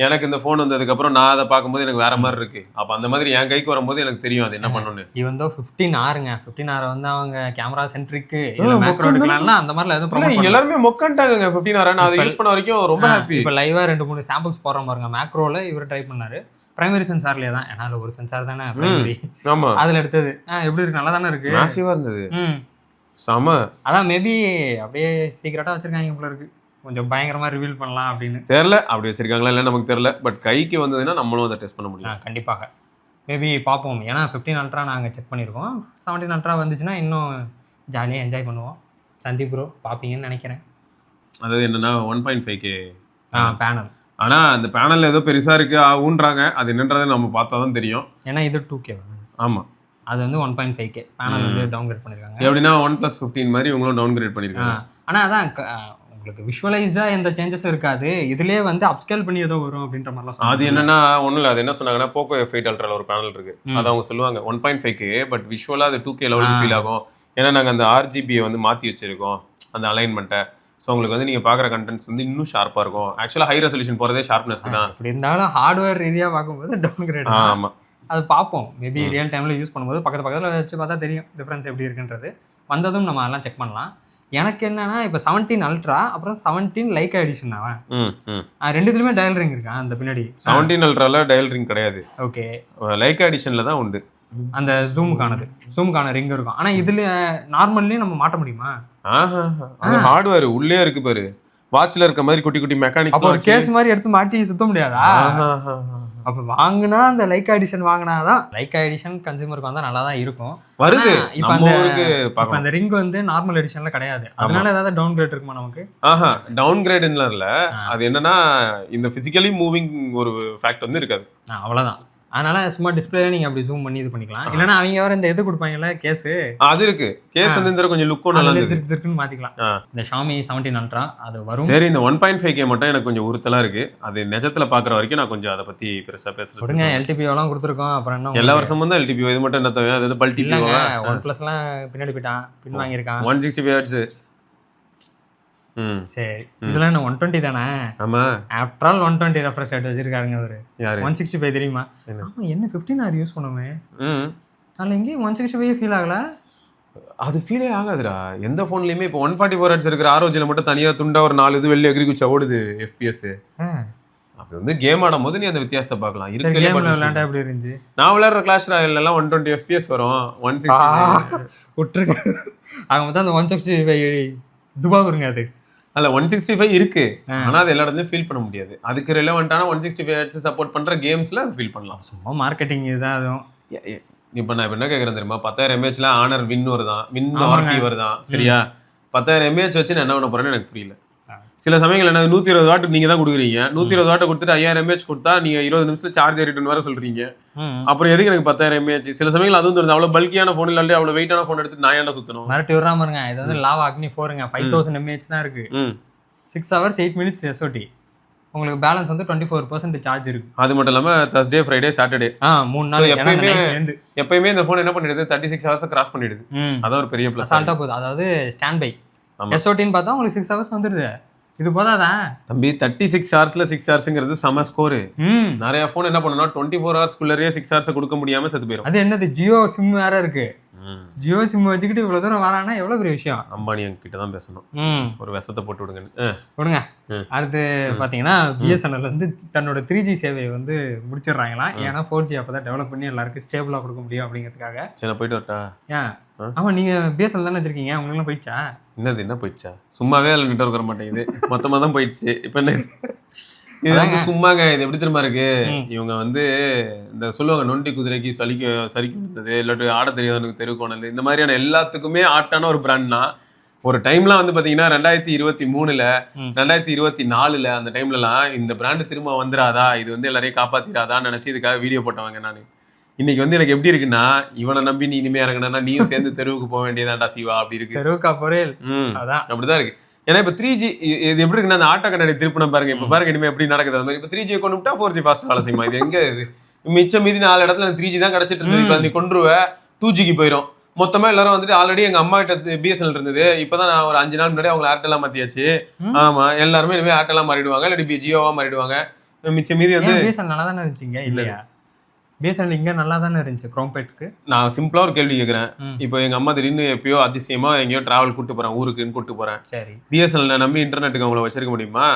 எனக்கு இந்த ஃபோன் வந்ததுக்கு அப்புறம் நான் அதை பார்க்கும்போது எனக்கு வேற மாதிரி இருக்கு. அப்ப அந்த மாதிரி என் கைக்கு வரும்போது எனக்கு தெரியும் அது என்ன பண்ணணும்னு. இவன் தான் 15R வந்து அவங்க கேமரா சென்ட்ரிக் மேக்ரோ எடுக்கலாம்னா அந்த மாதிரில எதுவும் ப்ரோமோட் எல்லாருமே மொக்கன்ட்டாங்க 15R. நான் அதை யூஸ் பண்ண வரைக்கும் ரொம்ப ஹாப்பி. இப்போ லைவா 2-3 சாம்பிள்ஸ் போடுறோம் பாருங்க. மேக்ரோல இவர் ட்ரை பண்ணாரு. பிரைமரி சென்சார்லயே தான், ஏன்னா ஒரு சென்சார் தானே பிரைமரி. ஆமா, அதுல எடுத்தது. எப்படி இருக்கு? நல்லா தானே இருக்கு. மாசிவா இருந்தது. செம. அதான் மேபி அப்படியே சீக்கிரட்டா வச்சிருக்காங்க போல இருக்கு. கொஞ்சம் பயங்கரமா ரிவீல் பண்ணலாம் அப்படின்னு தெரியல. அப்படி வச்சிருக்காங்களா இல்ல நமக்கு தெரியல. பட் கைக்கு வந்ததுன்னா நம்மளும் அதை டெஸ்ட் பண்ண முடியும். கண்டிப்பாக மேபி பார்ப்போம். ஏன்னா 15 அல்ட்ரா நாங்கள் செக் பண்ணியிருக்கோம். 17 அல்ட்ரா வந்துச்சுன்னா இன்னும் ஜாலியாக என்ஜாய் பண்ணுவோம். சந்தீப் ப்ரோ பார்ப்பீங்கன்னு நினைக்கிறேன். அதாவது என்னன்னா 1.5K பேனல். ஆனா அந்த பேனல் ஏதோ பெருசா இருக்கு ஊன்றாங்க. அது என்னன்றதை நம்ம பார்த்தா தான் தெரியும். ஏன்னா இது 2K. ஆமா, அது வந்து 1.5K பேனல் வந்து டவுன்கிரேட் பண்ணியிருக்காங்க. எப்படின்னா 1+15 மாதிரி இவங்களும் டவுன்கிரேட் பண்ணியிருக்காங்க. ஆனால் அதான் உங்களுக்கு விஷுவலைஸ்டாக எந்த சேஞ்சஸும் இருக்காது. இதுலேயே வந்து அப்ஸ்கேல் பண்ணி ஏதோ வரும் அப்படின்ற மாதிரிலாம். அது என்னன்னா ஒன்றும் இல்லை. அது என்ன சொன்னாங்கன்னா போக்கோ F8 அல்ட்ரால ஒரு பேனல் இருக்கு. அது அவங்க சொல்லுவாங்க 1.5K, பட் விஷுவலாக அது 2K லெவலுக்கு ஃபீல் ஆகும். ஏன்னா நாங்கள் அந்த RGBயை வந்து மாற்றி வச்சிருக்கோம், அந்த அலைன்மெண்ட்டை. ஸோ உங்களுக்கு வந்து நீங்கள் பார்க்குற கண்டென்ட்ஸ் வந்து இன்னும் ஷார்ப்பாக இருக்கும். ஆக்சுவலாக ஹை ரெசல்யூஷன் போகிறதே ஷார்ப்னஸ்க்கு தான். அப்படி இருந்தாலும் ஹார்ட்வேர் ரீதியாக பார்க்கும்போது டவுன்கிரேட். ஆமாம், அது பார்ப்போம். மேபி ரியல் டைமில் யூஸ் பண்ணும்போது பக்கத்தில் வச்சு பார்த்தா தெரியும் டிஃப்ரென்ஸ் எப்படி இருக்குன்றது. வந்ததும் நம்ம அதெல்லாம் செக் பண்ணலாம். எனக்கு என்னன்னா இப்போ 17 அல்ட்ரா அப்புறம் 17 லைக்கா எடிஷன் அவன் ரெண்டுத்துலையுமே டயல் ரிங் இருக்கா அந்த பின்னாடி. 17 அல்ட்ரால டயல் ரிங் கிடையாது. ஓகே, லைக்கா எடிஷன்ல தான் உண்டு அந்த ஜூமுக்கான ரிங் இருக்கும். ஆனால் இதில் நார்மல்லையும் நம்ம மாட்ட முடியுமா? ஹார்ட்வேர் உள்ளே இருக்கு பாரு. வாட்ச்ல இருக்க மாதிரி குட்டி குட்டி மெக்கானிக்ஸ். அப்போ ஒரு கேஸ் மாதிரி எடுத்து மாட்டி சுத்த முடியாதா? அப்போ வாங்கினா அந்த லைக்கா எடிஷன் வாங்கினாதான். லைக்கா எடிஷன் கன்சியூமருக்கு வந்தால் நல்லா தான் இருக்கும். வருது. இப்போ அந்த ரிங் வந்து நார்மல் எடிஷன்ல கிடையாது. அதனால ஏதாவது டவுன் கிரேட் இருக்குமா நமக்கு? டவுன் கிரேட்லாம் இல்ல. அது என்னன்னா இந்த பிசிக்கலி மூவிங் ஒரு ஃபேக்ட் வந்து இருக்காது. அவ்வளவுதான். அதனால சும்மா டிஸ்பிளேல நீங்க அப்படி ஜூம் பண்ணி இது பண்ணிக்கலாம். இல்லனா அவங்க வேற இந்த எது கொடுப்பாங்கல கேஸ். அது இருக்கு. கேஸ் வந்து இந்த கொஞ்சம் லுக் நல்லா இருக்குன்னு மாத்திக்கலாம். இந்த Xiaomi 17 Ultra அது வரும். சரி, இந்த 1.5K மட்டும் எனக்கு கொஞ்சம் உறுத்தலா இருக்கு. அது நிஜத்துல பாக்குற வரைக்கும் நான் கொஞ்சம் அத பத்தி பெருசா பேசுறேன். கொடுங்க, LTPO எல்லாம் கொடுத்துருக்கோம். அப்புறம் என்ன எல்லா வருஷமும் தான் LTPO. இது மட்டும் என்ன தேவை? அது பல்டி இல்லங்க. OnePlus எல்லாம் பின்னாடி போய்ட்டான். பின் வாங்கி இருக்கான். 165 Hz. சரி, இதெல்லாம் என்ன 120 தானே? ஆமா, ஆஃப்டர் ஆல் 120 ரெஃப்ரெஷ் ரேட் வச்சிருக்காருங்க அவரு. யாரு? 165 தெரியுமா? ஆமா, என்ன 15R யூஸ் பண்ணுமே. அதுல எங்கேயும் 165 ஃபீல் ஆகல. அது ஃபீலே ஆகாதுடா எந்த போன்லயுமே. இப்போ 144 Hz இருக்கிற ROGல மட்டும் தனியா துண்டா ஒரு 4 இது வெளிய எகிரி குச்சா ஓடுது FPS. அது வந்து கேம் ஆடும் போது நீ அந்த வித்தியாசத்தை பார்க்கலாம். இருக்கு கேம்ல விளையாண்டா எப்படி இருந்துச்சு? நான் விளையாடுற கிளாஷ் ராயல் எல்லாம் 120 FPS வரும். 160 விட்டுருக்கு. ஆக மொத்தம் அந்த 165 துபா வருங்க. அது அல்ல 165 இருக்கு. ஆனா அது எல்லா இடத்துலயும் ஃபீல் பண்ண முடியாது. அதுக்கு ரெலவென்ட்டான 165 Hz சப்போர்ட் பண்ற கேம்ஸ்ல அது ஃபீல் பண்ணலாம். சும்மா மார்க்கெட்டிங் இதுதான். அதுவும் இப்போ நான் என்ன கேட்குறேன் தெரியுமா? 10,000 mAh ஆனர் வின் வருதான், வின் ஆர்டி வருதான். சரியா? 10,000 mAh வச்சு நான் என்ன பண்ண போறேன்னு எனக்கு புரியல. சில சமயங்கள் என்ன 120 வாட் நீங்க தான் கொடுக்குறீங்க. 120 வாட் கொடுத்துட்டு 5000 mAh கொடுத்தா நீங்க 20 நிமிஷத்துல சார்ஜ் ஏறிட்டுன்னு வேற சொல்றீங்க. அப்புறம் எதுக்கு எனக்கு 10,000 mAh? சில சமயங்கள் அதுவும் தோணுது. அவ்வளவு பல்கியான போன் இல்லாட்டி அவ்வளவு வெயிட்டான போன் எடுத்து நான் ஏன்டா சுத்தணும்? மிரட்டி விடுறாம இருங்க. இது வந்து லாவா அக்னி 4ங்க. 5000 mAh தான் இருக்கு. 6 hours 8 minutes SOT. உங்களுக்கு பேலன்ஸ் வந்து 24% சார்ஜ் இருக்கு. அது மட்டும் இல்லாம Thursday, Friday, Saturday 3 நாள் எப்பயுமே இந்த போன் என்ன பண்ணிடுது? 36 hours கிராஸ் பண்ணிடுது. அதான் ஒரு பெரிய பிளஸ். அசால்ட்டா போகுது. அதாவது ஸ்டாண்ட் பை SOTன்னு பார்த்தா உங்களுக்கு 6 hours வந்துடுது. இது போதாதான் தம்பி. 36 ஹவர்ஸ்ல 6 ஹவர்ஸ்ங்கிறது செம ஸ்கோர். நிறைய போன் என்ன பண்ணனும் 24 ஹவர்ஸ்க்குள்ளேயே 6 ஹவர்ஸ் கொடுக்க முடியாம செத்து போயிடும். அது என்னது ஜியோ சிம் வேற இருக்கு. ஜியோ சிம் வச்சுக்கிட்டு இவ்வளவு தூரம் வரானா எவ்வளவு பெரிய விஷயம். அம்பானி கிட்ட தான் பேசணும். ஒரு விஷத்தை போட்டு விடுங்க. அடுத்து பாத்தீங்கன்னா BSNL வந்து தன்னோட 3G சேவையை வந்து முடிச்சிடுறாங்களாம். ஏன்னா 4G அப்பதான் டெவலப் பண்ணி எல்லாருக்கும் ஸ்டேபிளா கொடுக்க முடியும் அப்படிங்கிறதுக்காக. சரி, போயிட்டு வரட்டா? ஏன்? ஆமா, நீங்க BSNL தானே வச்சிருக்கீங்க. உங்களுக்கு போயிடுச்சா? என்ன போயிடுச்சா? சும்மாவே அதில் நெட்வொர்க் வர மாட்டேங்குது. மொத்தமா தான் போயிடுச்சு. இப்ப என்ன இது சும்மாங்க. இது எப்படி தெரியுமா இருக்கு? இவங்க வந்து இந்த சொல்லுவாங்க நொண்டி குதிரைக்கு சரிக்கு விழுந்தது, இல்லாட்டி ஆட தெரியாதவனுக்கு தெருக்கோணல், இந்த மாதிரியான எல்லாத்துக்குமே ஆட்டான ஒரு பிராண்ட்னா ஒரு டைம்லாம் வந்து பாத்தீங்கன்னா 2023ல 2024ல அந்த டைம்லலாம் இந்த பிராண்டு திரும்ப வந்துடாதா, இது வந்து எல்லாரையும் காப்பாத்திராதான்னு நினைச்சு இதுக்காக வீடியோ போட்டவங்க நானு. இன்னைக்கு வந்து எனக்கு எப்படி இருக்குன்னா, இவனை நம்பி நீ இனிமே இறங்கினா நீயும் சேர்ந்து தெருவுக்கு போக வேண்டியதான்டா சிவா அப்படி இருக்கு. தெருவுக்கா போறேன். அப்படிதான் இருக்கு. ஏன்னா இப்ப 3G இது எப்படி இருக்குன்னா, அந்த ஆட்டோ கண்ணாடி திருப்பணம் பாருங்க. இப்ப பாருங்க இனிமே எப்படி நடக்குது. அந்த மாதிரி இப்ப 3G கொண்டு விட்டா 4G ஃபாஸ்ட் வேலை செய்யுமா? இது எங்க இது மிச்சம் மீதி 4 இடத்துல 3G தான் கிடைச்சிட்டு இருக்கு. இப்ப நீ கொண்டுருவ 2Gக்கு போயிடும். மொத்தமா எல்லாரும் வந்துட்டு ஆல்ரெடி எங்க அம்மா கிட்ட பிஎஸ்என்எல் இருந்தது. இப்பதான் நான் ஒரு 5 நாள் முன்னாடி அவங்க ஏர்டெல்லா மாத்தியாச்சு. ஆமா, எல்லாருமே இனிமே ஏர்டெல்லா மாறிடுவாங்க, இல்லாட்டி ஜியோவா மாறிடுவாங்க. மிச்சம் மீதி வந்து பிஎஸ்என்எல் நல்லா தானே இருந்துச்சுங்க இல்லையா? பிஎஸ்என்எல் இங்க நல்லா தானே இருந்துச்சு குரோம்பேட்க்கு. நான் சிம்பிளா ஒரு கேள்வி கேட்கறேன். இப்போ எங்க அம்மா திடீர்னு எப்பயோ அதிசயமா எங்கேயோ டிராவல் கூட்டு போறேன், ஊருக்குன்னு கூட்டு போறேன். சரி, பிஎஸ்என்எல் நம்பி இன்டர்நெட்டுக்கு அவங்கள வச்சிருக்க முடியுமா?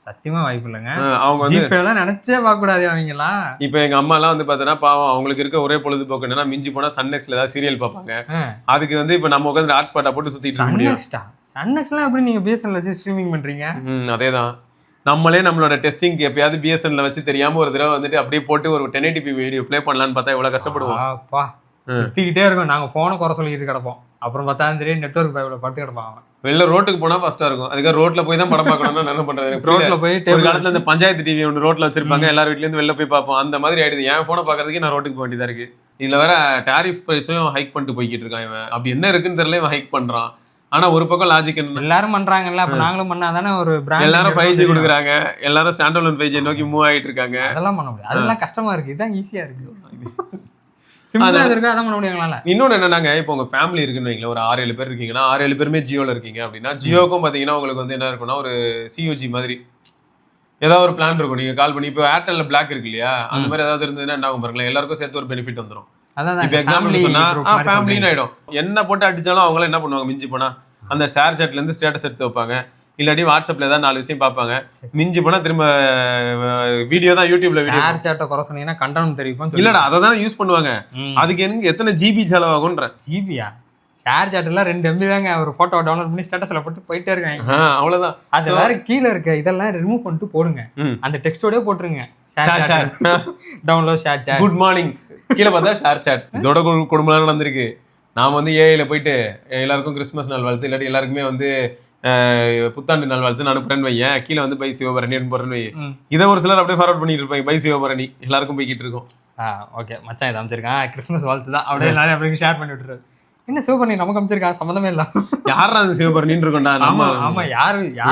சத்தியமா வாய்ப்பு இல்லைங்க. அவங்க வந்து ஜிபே எல்லாம் நினைச்சே பார்க்க கூடாது அவங்களா. இப்ப எங்க அம்மா எல்லாம் வந்து பாத்தீங்கன்னா பாவம், அவங்களுக்கு இருக்க ஒரே பொழுதுபோக்கு என்னன்னா மிஞ்சி போனா சன்னெக்ஸ்ல ஏதாவது சீரியல் பார்ப்பாங்க. அதுக்கு வந்து இப்ப நம்ம உட்காந்து ஹாட்ஸ்பாட்டா போட்டு சுத்திட்டு இருக்க முடியும். சன்னெக்ஸ்லாம் எப்படி நீங்க பிஎஸ்என்எல் வச்சு ஸ்ட்ரீமிங் பண்றீங்க? அதேதான். நம்மளே நம்மளோட டெஸ்டிங் எப்பயாவது பிஎஸ்என்எல் வச்சு தெரியாம ஒரு தடவை வந்துட்டு அப்படியே போட்டு ஒரு 1080p வீடியோ ப்ளே பண்ணலான்னு பார்த்தா எவ்வளவு கஷ்டப்படுவோம். அப்பா சுத்திக்கிட்டே இருக்கும். நாங்க போனை குறை சொல்லிட்டு கிடப்போம். அப்புறம் பார்த்தா தெரியும் நெட்வொர்க் பைப்ல படுத்து கிடப்பாங்க. வெளில ரோட்டுக்கு போனா ஃபர்ஸ்டா இருக்கும். அதுக்காக ரோட்ல போய் தான் படம் பார்க்கணும்னா என்ன பண்றது? ரோட்ல போய் ஒரு காலத்துல இந்த பஞ்சாயத்து டிவி ஒன்று ரோட்ல வச்சிருப்பாங்க, எல்லாரும் வீட்ல இருந்து வெளில போய் பார்ப்போம். அந்த மாதிரி ஆயிடுது. என் போனை பாக்குறதுக்கு நான் ரோட்டுக்கு போக வேண்டியதா இருக்கு. இதுல வேற டாரிஃப் பிரைஸும் ஹைக் பண்ணிட்டு போய்கிட்டு இருக்கான் இவன். அப்படி என்ன இருக்குன்னு தெரியல, இவன் ஹைக் பண்றான். ஆனா ஒரு பக்கம் லாஜிக் என்ன, எல்லாரும் பண்றாங்கல்ல, அப்ப நாங்களும் பண்ணாதானே ஒரு பிராண்ட். எல்லாரும் 5G கொடுக்குறாங்க, எல்லாரும் ஸ்டாண்ட் அலோன் 5G நோக்கி மூவ் ஆயிட்டு இருக்காங்க. அதெல்லாம் பண்ண முடியாது, அதெல்லாம் கஷ்டமா இருக்கு. இதான் ஈஸியா இருக்கு, சிம்பிளா இருக்கு, அதான் பண்ண முடியுங்களா? இன்னொன்னு என்னன்னாங்க, இப்போ உங்க ஃபேமிலி இருக்குன்னு வைங்களேன், ஒரு 6-7 பேர் இருக்கீங்கன்னா 6-7 பேருமே ஜியோல இருக்கீங்க அப்படின்னா, ஜியோக்கும் பாத்தீங்கன்னா உங்களுக்கு வந்து என்ன இருக்கும்னா ஒரு CUG மாதிரி ஏதாவது ஒரு பிளான் இருக்கும். நீங்க கால் பண்ணி இப்போ ஏர்டெல்ல பிளாக் இருக்கு இல்லையா, அந்த மாதிரி ஏதாவது இருந்ததுன்னா என்ன ஆகும் பாருங்களேன், எல்லாருக்கும் சேர்த்து ஒரு பெனிஃபிட் வந்துடும். இப்போ எக்ஸாம்பிள் சொன்னா ஃபேமிலின்னு ஆயிடும். என்ன போட்டு அடிச்சாலும் அவங்க என்ன பண்ணுவாங்க, மிஞ்சி போனா அந்த ஷேர் சாட்ல இருந்து ஸ்டேட்டஸ் எடுத்து வைப்பாங்க, இல்லாட்டி வாட்ஸ்அப்ல ஏதாவது 4 விஷயம் பார்ப்பாங்க. மிஞ்சி போனா திரும்ப வீடியோ தான், யூடியூப்ல வீடியோ. ஷேர் சாட்டை குறை சொன்னீங்கன்னா கண்டனம் தெரிவிப்போம். இல்லடா, அதை தான் யூஸ் பண்ணுவாங்க. அதுக்கு எனக்கு எத்தனை ஜிபி செலவாகும்ன்ற. ஜிபியா? ஷேர் சாட்லாம் 2 MB தாங்க. ஒரு போட்டோ டவுன்லோட் பண்ணி ஸ்டேட்டஸ்ல போட்டு போயிட்டே இருக்காங்க, அவ்வளவுதான். அது வேற கீழே இருக்க இதெல்லாம் ரிமூவ் பண்ணிட்டு போடுங்க, அந்த டெக்ஸ்டோடய போட்டுருங்க. ShareChat download ShareChat, good morning கீழே பார்த்தா ஷேர் சாட். இதோட குடும்பம் நடந்திருக்கு. நான் வந்து ஏஐல போயிட்டு எல்லாருக்கும் கிறிஸ்மஸ் நாள் வாழ்த்து, இல்லாட்டி எல்லாருக்குமே வந்து புத்தாண்டு நாள் வாழ்த்து நான் அனுப்புறேன்னு வையேன், கீழே வந்து பை சிவபரணி போறேன்னு வை. இதை ஒரு சிலர் அப்படியே ஃபார்வர்ட் பண்ணிட்டு இருப்பாங்க, பை சிவபரணி எல்லாருக்கும் போய்கிட்டு இருக்கோம். ஓகே மச்சான் இதை அமைச்சிருக்கேன், கிறிஸ்மஸ் வாழ்த்து தான், அப்படியே எல்லாரும் அப்படியே ஷேர் பண்ணி விட்டுறது. என்ன சிவபரணி நமக்கு அமைச்சிருக்கான், சம்மந்தமே இல்ல. யாரா அந்த சிவபரணின்னு இருக்கோம்டா. ஆமா ஆமா,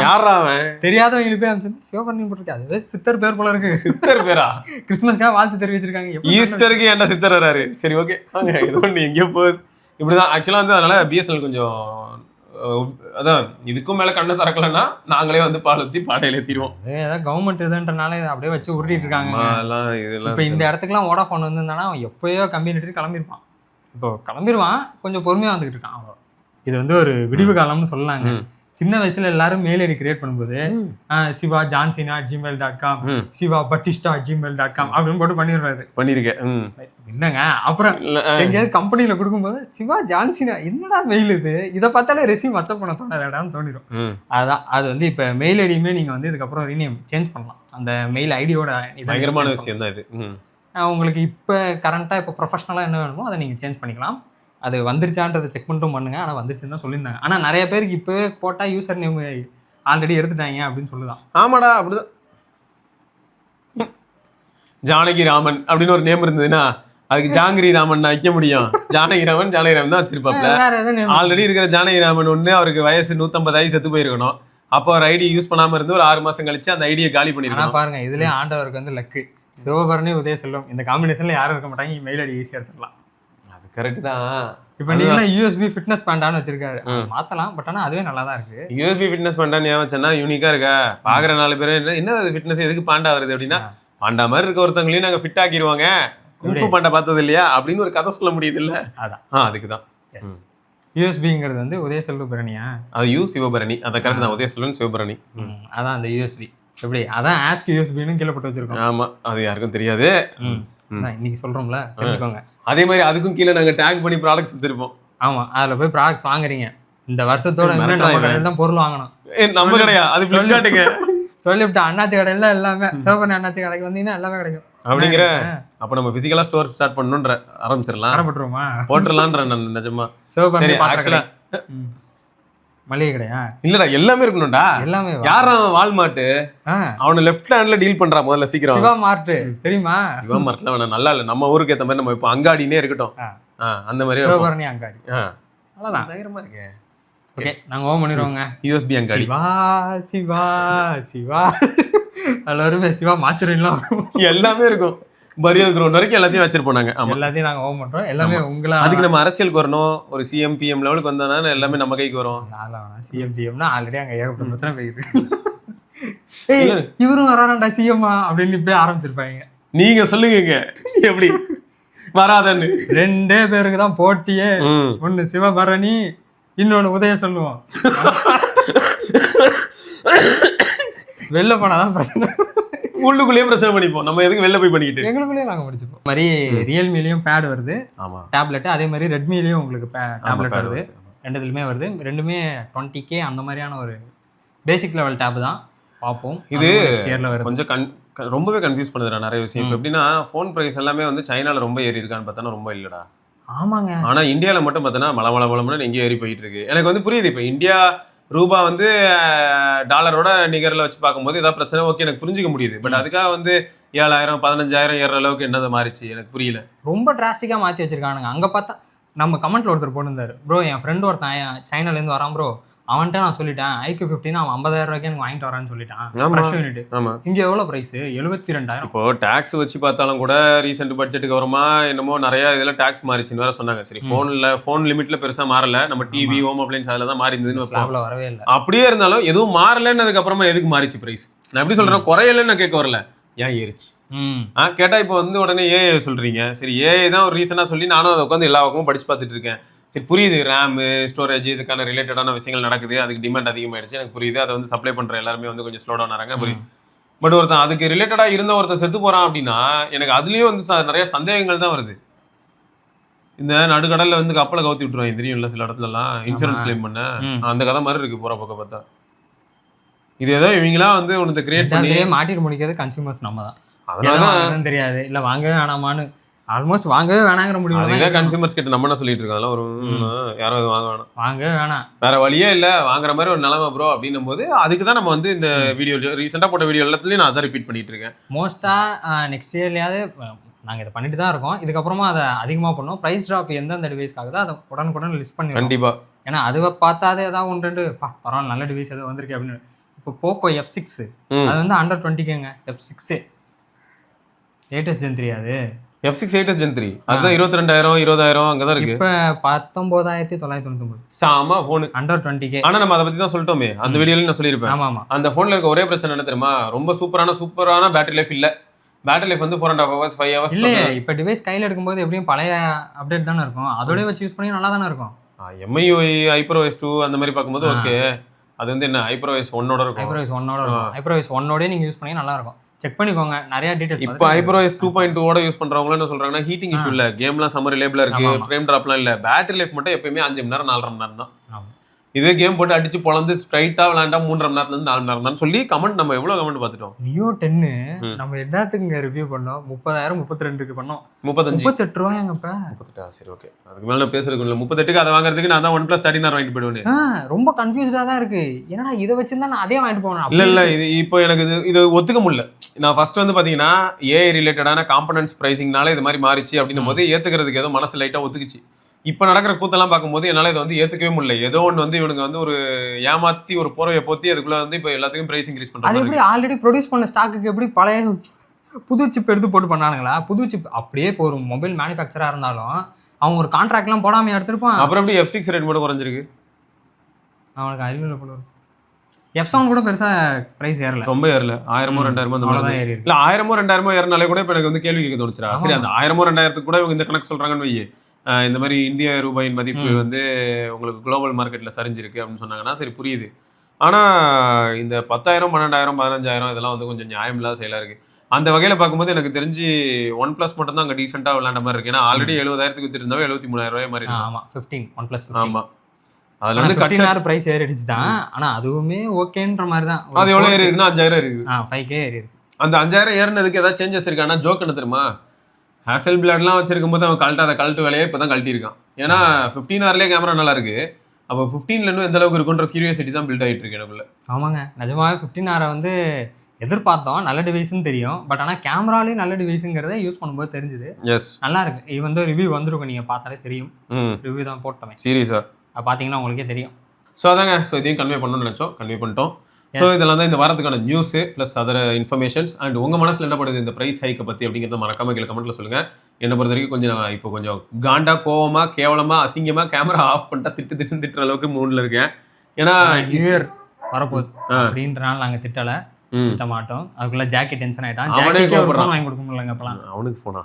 யாரா அவன் தெரியாதவங்க போய் அமைச்சிருந்தா சிவபரணி போட்டுருக்கு. அதுவே சித்தர் பேர் போல இருக்கு. சித்தர் பேரா? கிறிஸ்மஸ்க்காக வாழ்த்து தெரிவிச்சிருக்காங்க. ஈஸ்டருக்கு என்ன சித்தர் வராரு? சரி ஓகே வாங்க, இது ஒன்று எங்கேயோ போகுது. இப்படிதான் ஆக்சுவலா வந்து. அதனால பிஎஸ்என்எல் கொஞ்சம் அதான் இதுக்கும் மேல கண்ணை திறக்கலன்னா நாங்களே வந்து பால் ஊற்றி பாடையில ஏற்றிடுவோம். ஏதாவது கவர்மெண்ட் இதுன்றனால அப்படியே வச்சு உருட்டிட்டு இருக்காங்க. இப்போ இந்த இடத்துக்குலாம் வோடாஃபோன் வந்திருந்தானா அவன் எப்பயோ கம்பெனி எடுத்துட்டு கிளம்பிருப்பான். இப்போ கிளம்பிடுவான், கொஞ்சம் பொறுமையா வந்துகிட்டு இருக்கான். அவ்வளோ இது வந்து ஒரு விடிவு காலம்னு சொல்லலாங்க. சின்ன வயசுல எல்லாரும் மெயில் ஐடி கிரியேட் பண்ணும்போது Siva John Cena gmail.com, Siva Batista gmail.com அப்படின்னு போட்டு பண்ணிருக்கேன். என்னங்க அப்புறம் எங்கேயாவது கம்பெனியில கொடுக்கும்போது சிவா ஜான்சினா என்னடா மெயில் இது, இதை பார்த்தாலே ரெசியூம் வாட்ஸ்அப் பண்ண தோணாதான்னு தோணிடும். அதான் அது வந்து இப்போ மெயில் ஐடியுமே நீங்க வந்து இதுக்கப்புறம் ரீநேம் சேஞ்ச் பண்ணலாம். அந்த மெயில் ஐடியோட பயங்கரமான விஷயம் தான் இது. உங்களுக்கு இப்போ கரண்டா இப்போ ப்ரொஃபஷனலா என்ன வேணுமோ அதை நீங்க சேஞ்ச் பண்ணிக்கலாம். அது வந்துருச்சான்றதை செக் பண்ணிட்டும் பண்ணுங்க. ஆனால் வந்துருச்சுன்னு தான் சொல்லியிருந்தாங்க. ஆனால் நிறைய பேருக்கு இப்போவே போட்டால் யூசர் நேம் ஆல்ரெடி எடுத்துட்டாங்க அப்படின்னு சொல்லுதான். ஆமாடா அப்படிதான். ஜானகி ராமன் அப்படின்னு ஒரு நேம் இருந்ததுன்னா அதுக்கு ஜாங்கிரி ராமன் வைக்க முடியும். ஜானகி ராமன் தான் வச்சிருப்பாப்ல. ஆல்ரெடி இருக்கிற ஜானகி ராமன் ஒன்று அவருக்கு வயசு 150 ஆகி செத்து போயிருக்கணும். அப்போ ஒரு ஐடி யூஸ் பண்ணாம இருந்து ஒரு 6 மாசம் கழிச்சு அந்த ஐடியை காலி பண்ணிருக்கணும். பாருங்க, இதுலேயே ஆண்டவருக்கு வந்து லக்கு. சிவபரணி உதயசெல்வம் இந்த காம்பினேஷன்ல யாரும் இருக்க மாட்டாங்க. மெயில் ஐடி ஈஸியாக எடுத்துக்கலாம். கரெக்ட் தான். இப்போ நீங்க USB ஃபிட்னஸ் பேண்டான்னு வச்சிருக்காரு, மாத்தலாம். பட் ஆனா அதுவே நல்லா தான் இருக்கு. USB ஃபிட்னஸ் பேண்டான்னு ஏன் வச்சேன்னா யூனிக்கா இருக்கா, பாக்குற 4 பேர் என்ன ஃபிட்னஸ் எதுக்கு பாண்டா வருது அப்படின்னா, பாண்டா மாதிரி இருக்க ஒருத்தவங்களையும் நாங்க ஃபிட் ஆக்கிடுவாங்க, குங்ஃபு பாண்டா பார்த்தது இல்லையா அப்படின்னு ஒரு கதை சொல்ல முடியுது இல்ல. அதான் அதுக்குதான் USB-ங்கிறது வந்து உதயசெல்வபரணியா, அது யூ சிவபரணி. அதான் கரெக்ட் தான், உதயசெல்வன் சிவபரணி. அதான் அந்த USB எப்படி அதான் ஆஸ்க் USB-ன்னு கீழே போட்டு வச்சிருக்கோம். ஆமா, அது யாருக்கும் தெரியாது. இன்னைக்கு சொல்றோம்ல, தெரிஞ்சுக்கோங்க. அதே மாதிரி அதுக்கும் கீழே நாங்க டேக் பண்ணி ப்ராடக்ட்ஸ் வச்சிருப்போம். ஆமா, அதுல போய் ப்ராடக்ட்ஸ் வாங்குறீங்க, இந்த வருஷத்தோட நம்ம கடையில தான் பொருள் வாங்கணும். நம்ம கடையா? அது ஃபிளிப்கார்ட்டுங்க. சொல்லிவிட்டு அண்ணாச்சி கடையில எல்லாமே, சிவபரணி அண்ணாச்சி கடைக்கு வந்தீங்கன்னா எல்லாமே கிடைக்கும் அப்படிங்கிற. அப்ப நம்ம பிசிக்கலா ஸ்டோர் ஸ்டார்ட் பண்ணணும்ன்ற ஆரம்பிச்சிடலாம். ஆரம்பிட்டுருமா? போட்டுடலான்ற நான் நிஜமா. சிவபரணி ஆக்சுவலா மளிகை கடையா? இல்லடா, எல்லாமே இருக்கணும்டா. எல்லாமே யாரா வால்மார்ட் அவன லெஃப்ட் ஹேண்ட்ல டீல் பண்றா. முதல்ல சீக்கிரம் சிவா மார்ட் தெரியுமா? சிவா மார்ட்ல வேணா, நல்லா இல்ல. நம்ம ஊருக்கு ஏத்த மாதிரி நம்ம இப்ப அங்காடினே இருக்கட்டும். அந்த மாதிரி சிவபரணி அங்காடி அவ்வளவுதான். தைரியமா இருக்கு. ஓகே, நாங்க ஓன் பண்ணிடுவோங்க. USB அங்காடி. சிவா சிவா சிவா எல்லாருமே சிவா மாத்திரலாம், எல்லாமே இருக்கும். பரியல் கிரவுண்ட் வரைக்கும் எல்லாத்தையும் வச்சிருப்போம் நாங்க. ஆமா, எல்லாத்தையும் நாங்க ஓம் பண்றோம். எல்லாமே உங்களா அதுக்கு நம்ம அரசியலுக்கு வரணும். ஒரு சிஎம் பிஎம் லெவலுக்கு வந்தாதானே எல்லாமே நம்ம கைக்கு வரும். சிஎம் பிஎம்னா ஆல்ரெடி அங்க ஏகப்பட்ட பிரச்சனை போயிருக்கு. இவரும் வரான்டா சிஎம்மா அப்படின்னு போய் ஆரம்பிச்சிருப்பாங்க. நீங்க சொல்லுங்க எப்படி வராதன்னு. 2 பேருக்கு தான் போட்டியே. ஒண்ணு சிவபரணி, இன்னொன்னு உதய சொல்லுவோம். வெளில போனாதான் பிரச்சனை. உள்ளுக்குள்ளேயே பிரச்சனை பண்ணிப்போம். நம்ம எதுக்கு வெளில போய் பண்ணிக்கிட்டு எங்களுக்குள்ளேயே நாங்க முடிச்சுப்போம். மாதிரி ரியல்மிலையும் பேட் வருது, டேப்லெட். அதே மாதிரி ரெட்மிலையும் உங்களுக்கு டேப்லெட் வருது. ரெண்டுத்துலயுமே வருது. ரெண்டுமே 20K அந்த மாதிரியான ஒரு பேசிக் லெவல் டேப் தான். பார்ப்போம். இது கொஞ்சம் ரொம்பவே கன்ஃபியூஸ் பண்ணுதுடா நிறைய விஷயம். இப்போ எப்படின்னா ஃபோன் பிரைஸ் எல்லாமே வந்து சைனால ரொம்ப ஏறி இருக்கான்னு பார்த்தா ரொம்ப இல்லடா. ஆமாங்க. ஆனா இந்தியாவில் மட்டும் பார்த்தோன்னா மலமளன்னு எங்கேயும் ஏறி போயிட்டு இருக்கு. எனக்கு வந்து புரியுது. இப்போ இந்தியா ரூபா வந்து டாலரோட நிகரில் வச்சு பார்க்கும்போது ஏதாவது பிரச்சனை ஓகே எனக்கு புரிஞ்சுக்க முடியுது. பட் அதுக்காக வந்து 7,000 15,000 ஏற அளவுக்கு என்னது மாறிச்சு எனக்கு புரியல. ரொம்ப டிராஸ்டிக்கா மாற்றி வச்சிருக்கானுங்க. அங்கே பார்த்தா நம்ம கமெண்ட்ல ஒருத்தர் போட்டிருந்தாரு, ப்ரோ என் ஃப்ரெண்ட் ஒருத்தன் சைனாலேருந்து வரான் ப்ரோ, அவன்கிட்ட நான் சொல்லிட்டேன் IQ15 அவன் 50,000 ரூபாய்க்கு எனக்கு வாங்கிட்டு வரான்னு சொல்லிட்டான். இங்க எவ்வளவு பிரைஸ்? 72,000. இப்போ டாக்ஸ் வச்சு பார்த்தாலும் கூட ரீசெண்ட் பட்ஜெட்டுக்கு வரமா என்னமோ நிறைய இதுல டாக்ஸ் மாறிச்சுன்னு வேற சொன்னாங்க. சரி, போன் லிமிட்ல பெருசா மாறல. நம்ம டிவி ஹோம் அப்ளைன்ஸ் அதுல தான் மாறி இருந்ததுன்னு வரவே இல்லை. அப்படியே இருந்தாலும் எதுவும் மாறலன்னு அதுக்கப்புறமா எதுக்கு மாறிச்சு பிரைஸ்? நான் எப்படி சொல்றேன், குறையலன்னு நான் கேட்க வரல, ஏன் ஏறிச்சு கேட்டா இப்போ வந்து உடனே ஏஐ சொல்றீங்க. சரி, ஏஐ தான் ஒரு ரீசனா சொல்லி நானும் அதை உட்காந்து எல்லா பக்கமும் படிச்சு பார்த்துட்டு இருக்கேன். சரி, புரியுது, ரேமு ஸ்டோரேஜ் இதுக்கான ரிலேட்டடான விஷயங்கள் நடக்குது, அதுக்கு டிமாண்ட் அதிகமாகிடுச்சு, எனக்கு புரியுது. அதை வந்து சப்ளை பண்ணுற எல்லாருமே வந்து கொஞ்சம் ஸ்லோ டவுன் ஆகிறாங்க, புரியுது. பட் ஒருத்தன் அதுக்கு ரிலேட்டடாக இருந்த ஒருத்தன் செத்து போகிறான் அப்படின்னா எனக்கு அதுலேயும் வந்து நிறைய சந்தேகங்கள் தான் வருது. இந்த நடுக்கடலில் வந்து கப்பலை கவுத்தி விட்டுருவாங்க தெரியும்ல சில இடத்துலலாம், இன்சூரன்ஸ் கிளைம் பண்ண அந்த கதை மாதிரி இருக்குது போகிற பக்கம் பார்த்தா. இது ஏதோ இவங்களாம் வந்து ஒன்று கிரியேட் பண்ணி மாட்டிட்டு முடிக்கிறது கன்சூமர்ஸ் நம்ம தான். அதனால தெரியாது, இல்லை வாங்கவே வேணாமான்னு ஆல்மோஸ்ட் வாங்கவே வேணாங்கிற முடியும். கன்சூமர்ஸ் கிட்ட நம்ம என்ன சொல்லிட்டு இருக்கோம், ஒரு யாரும் வாங்க வேணாம், வாங்கவே வேணாம், வேற வழியே இல்ல, வாங்குற மாதிரி ஒரு நிலைமை ப்ரோ அப்படின்னும் போது அதுக்கு தான் நம்ம வந்து இந்த வீடியோ ரீசெண்டா போட்ட வீடியோ எல்லாத்துலயும் நான் அதான் ரிப்பீட் பண்ணிட்டு இருக்கேன். மோஸ்டா நெக்ஸ்ட் இயர்லயாவது நாங்கள் இதை பண்ணிட்டு தான் இருக்கோம். இதுக்கப்புறமா அதை அதிகமாக பண்ணோம். ப்ரைஸ் ட்ராப் எந்தெந்த டிவைஸ்க்காக தான் அதை உடனுக்குடன் லிஸ்ட் பண்ணி கண்டிப்பா. ஏன்னா அதுவை பார்த்தாதே ஏதாவது 1-2 பரவாயில்ல நல்ல டிவைஸ் எதாவது வந்திருக்கு அப்படின்னு. இப்போ போக்கோ F6 அது வந்து under 20Kங்க. F6 8s Gen 3 அது F6 8s Gen 3 அதுதான் 22,000 20,000 அங்கதான் இருக்கு. இப்ப 19,999 சாமா போன் under 20K. ஆனா நம்ம அதை பத்தி தான் சொல்லிட்டோமே அந்த வீடியோல நான் சொல்லியிருப்பேன். ஆமா ஆமா. அந்த போன்ல இருக்க ஒரே பிரச்சனை என்ன தெரியுமா, ரொம்ப சூப்பரான பேட்டரி லைஃப் இல்ல. பேட்டரி லைஃப் வந்து 4.5 hours 5 hours இல்ல. இப்ப டிவைஸ் கையில எடுக்கும்போது எப்படியும் பழைய அப்டேட் தானே இருக்கும், அதோடய வச்சு யூஸ் பண்ணி நல்லா தானே இருக்கும். MIUI HyperOS 2 அந்த மாதிரி பார்க்கும்போது ஓகே. அது வந்து என்ன HyperOS 1 ஓட இருக்கும். HyperOS 1 ஓட இருக்கும். HyperOS 1 ஓடே நீங்க யூஸ் பண்ணி நல்லா இருக்கும். செக் பண்ணிக்கோங்க, நிறைய டீடைல்ஸ். இப்போ HyperOS 2.2 ஓட யூஸ் பண்றவங்க என்ன சொல்றாங்கன்னா, ஹீட்டிங் இஷ்யூ இல்ல, கேம்லாம் சம்மர் ரிலேபிளா இருக்கு, ஃப்ரேம் டிராப்லாம் இல்ல, பேட்டரி லைஃப் மட்டும் எப்பயுமே 5 மணி நேரம் 4.5 மணி நேரம் தான். இதே கேம் போட்டு அடிச்சு பொளந்து ஸ்ட்ரைட்டா விளையாண்டா 3.5 மணி நேரத்துல இருந்து 4 மணி நேரம் தான் சொல்லி கமெண்ட் நம்ம எவ்வளவு கமெண்ட் பார்த்துட்டோம். Neo 10 நம்ம என்னத்துக்கு ரிவ்யூ பண்ணோம், 30,000 32க்கு பண்ணோம். 38 ரூபாய்ங்க. இப்ப 38. சரி ஓகே, அதுக்கு மேல நான் பேசுறதுக்கு இல்ல. 38க்கு அதை வாங்குறதுக்கு நான் தான் OnePlus 13R வாங்கிட்டு போயிடுவேன். ரொம்ப கன்ஃபியூஸ்டா தான் இருக்கு. என்னடா இதை வச்சிருந்தா நான் அதே வாங்கிட்டு போவேன். இல்ல இது இப்போ எனக்கு இது ஒத்துக்க முடியல. நான் ஃபர்ஸ்ட் வந்து பாத்தீங்கன்னா ஏஐ ரிலேட்டடான காம்பனன்ட்ஸ் பிரைசிங்னால இது மாதிரி மாறிச்சு அப்படின்னும் போது ஏத்துக்கிறதுக்கு ஏதோ மனசு லைட்டா ஒத்துக்குச்சு. இப்ப நடக்கிற கூத்தெல்லாம் பார்க்கும்போது என்னால இதை வந்து ஏத்துக்கவே முடியல. ஏதோ ஒன்று வந்து இவனுங்க வந்து ஒரு ஏமாத்தி ஒரு போர்வையை போத்தி அதுக்குள்ள வந்து இப்போ எல்லாத்துக்கும் பிரைஸ் இன்க்ரீஸ் பண்றாங்க. அது எப்படி ஆல்ரெடி ப்ரொடியூஸ் பண்ண ஸ்டாக்கு எப்படி பழைய புது சிப் எடுத்து போட்டு பண்ணானுங்களா? புது சிப் அப்படியே இப்போ ஒரு மொபைல் மேனுஃபேக்சரா இருந்தாலும் அவன் ஒரு கான்ட்ராக்ட்லாம் போடாம எடுத்துருப்பான். அப்புறம் எப்படி F6 ரேட் மட்டும் குறைஞ்சிருக்கு? அவனுக்கு அறிவுல போல வரும். F7 கூட பெருசா பிரைஸ் ஏறல, ரொம்ப ஏறல. 1000 2,000 அந்த மாதிரி ஏறி இல்ல. 1000 2,000 ஏறனாலே கூட இப்போ எனக்கு வந்து கேள்வி கேட்க தோணுச்சுடா. சரி, அந்த 1000 2,000 கூட இவங்க இந்த கணக்கு சொல்றாங்கன்னு வையே, இந்த மாதிரி இந்திய ரூபாயின் மதிப்பு வந்து உங்களுக்கு குளோபல் மார்க்கெட்ல சரிஞ்சிருக்கு அப்படின்னு சொன்னாங்கன்னா சரி புரியுது. ஆனா இந்த 10,000 12,000 15,000 இதெல்லாம் வந்து கொஞ்சம் நியாயம் இல்லாத செயலா இருக்கு. அந்த வகையில பார்க்கும்போது எனக்கு தெரிஞ்சு OnePlus மட்டும் தான் அங்க டீசெண்டா விளையாண்ட மாதிரி இருக்கு. ஏன்னா ஆல்ரெடி 70,000க்கு வித்துருந்தாவே 73,000 ரூபாய் மாதிரி இருக்கு. ஆமா 15 OnePlus 15. ஆமா, அதுல வந்து 15,000 பிரைஸ் ஏறிடுச்சு தான். ஆனா அதுவுமே ஓகேன்ற மாதிரி தான். அது எவ்வளவு ஏறி இருக்குன்னா 5,000 இருக்கு. 5K ஏறி இருக்கு. அந்த 5,000 ஏறினதுக்கு ஏதாவது சேஞ்சஸ் இருக்கானா? ஜோக் என்ன தெரியுமா, ஹேசல் பிளாட்லாம் வச்சிருக்கும் போது அவன் கழட்டு வேலையே இப்பதான் கழட்டிருக்கான். ஏன்னா 15Rலயே கேமரா நல்லா இருக்கு. அப்போ 15ல இன்னும் எந்த அளவுக்கு இருக்குன்ற கியூரியாசிட்டி தான் பில்ட் ஆகிட்டு இருக்கு எனக்குள்ள. ஆமாங்க, நிஜமாவே 15R வந்து எதிர்பார்த்தோம், நல்ல டிவைஸ்ன்னு தெரியும். பட் ஆனால் கேமராலேயும் நல்ல டிவைஸுங்கிறத யூஸ் பண்ணும்போது தெரிஞ்சுது. எஸ், நல்லா இருக்கு. இது வந்து ரிவ்யூ வந்துருக்கும், நீங்கள் பார்த்தாலே தெரியும். ரிவ்யூ தான் போட்டோமே சீரியஸா பார்த்தீங்கன்னா உங்களுக்கே தெரியும். ஸோ அதாங்க, ஸோ இதையும் கன்வே பண்ணணும்னு நினச்சோம், கன்வே பண்ணிட்டோம். ஸோ இதெல்லாம் தான் இந்த வாரத்துக்கான news plus other informations. And உங்க மனசுல என்ன படுது இந்த பிரைஸ் ஹைக்கை பத்தி அப்படிங்கிறத மறக்காம கீழே கமெண்ட்ல சொல்லுங்க. என்னை பொறுத்த வரைக்கும் கொஞ்சம் நான் இப்போ கொஞ்சம் காண்டா, கோவமா, கேவலமா, அசிங்கமா கேமரா ஆஃப் பண்ணிட்டா திட்டுற அளவுக்கு மூட்ல இருக்கேன். ஏன்னா நியூ இயர் வரப்போகுது அப்படின்றனால நாங்க திட்ட மாட்டோம். அதுக்குள்ள ஜாக்கி டென்ஷன் ஆயிட்டான். ஜாக்கிக்கு ஒரு ஃபோன் வாங்கி கொடுக்க முடியலங்க அப்பலாம். அவனுக்கு போனா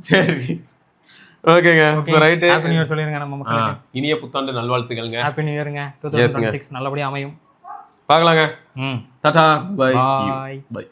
சரி ஓகேங்க. So right, happy new year சொல்லிருங்க நம்ம மக்களுக்கு. இனிய புத்தாண்டு நல்வாழ்த்துக்கள்ங்க. Happy new இயர்ங்க. 2026 நல்லபடியா அமையும். பார்க்கலாங்க. Tata, bye bye. பை.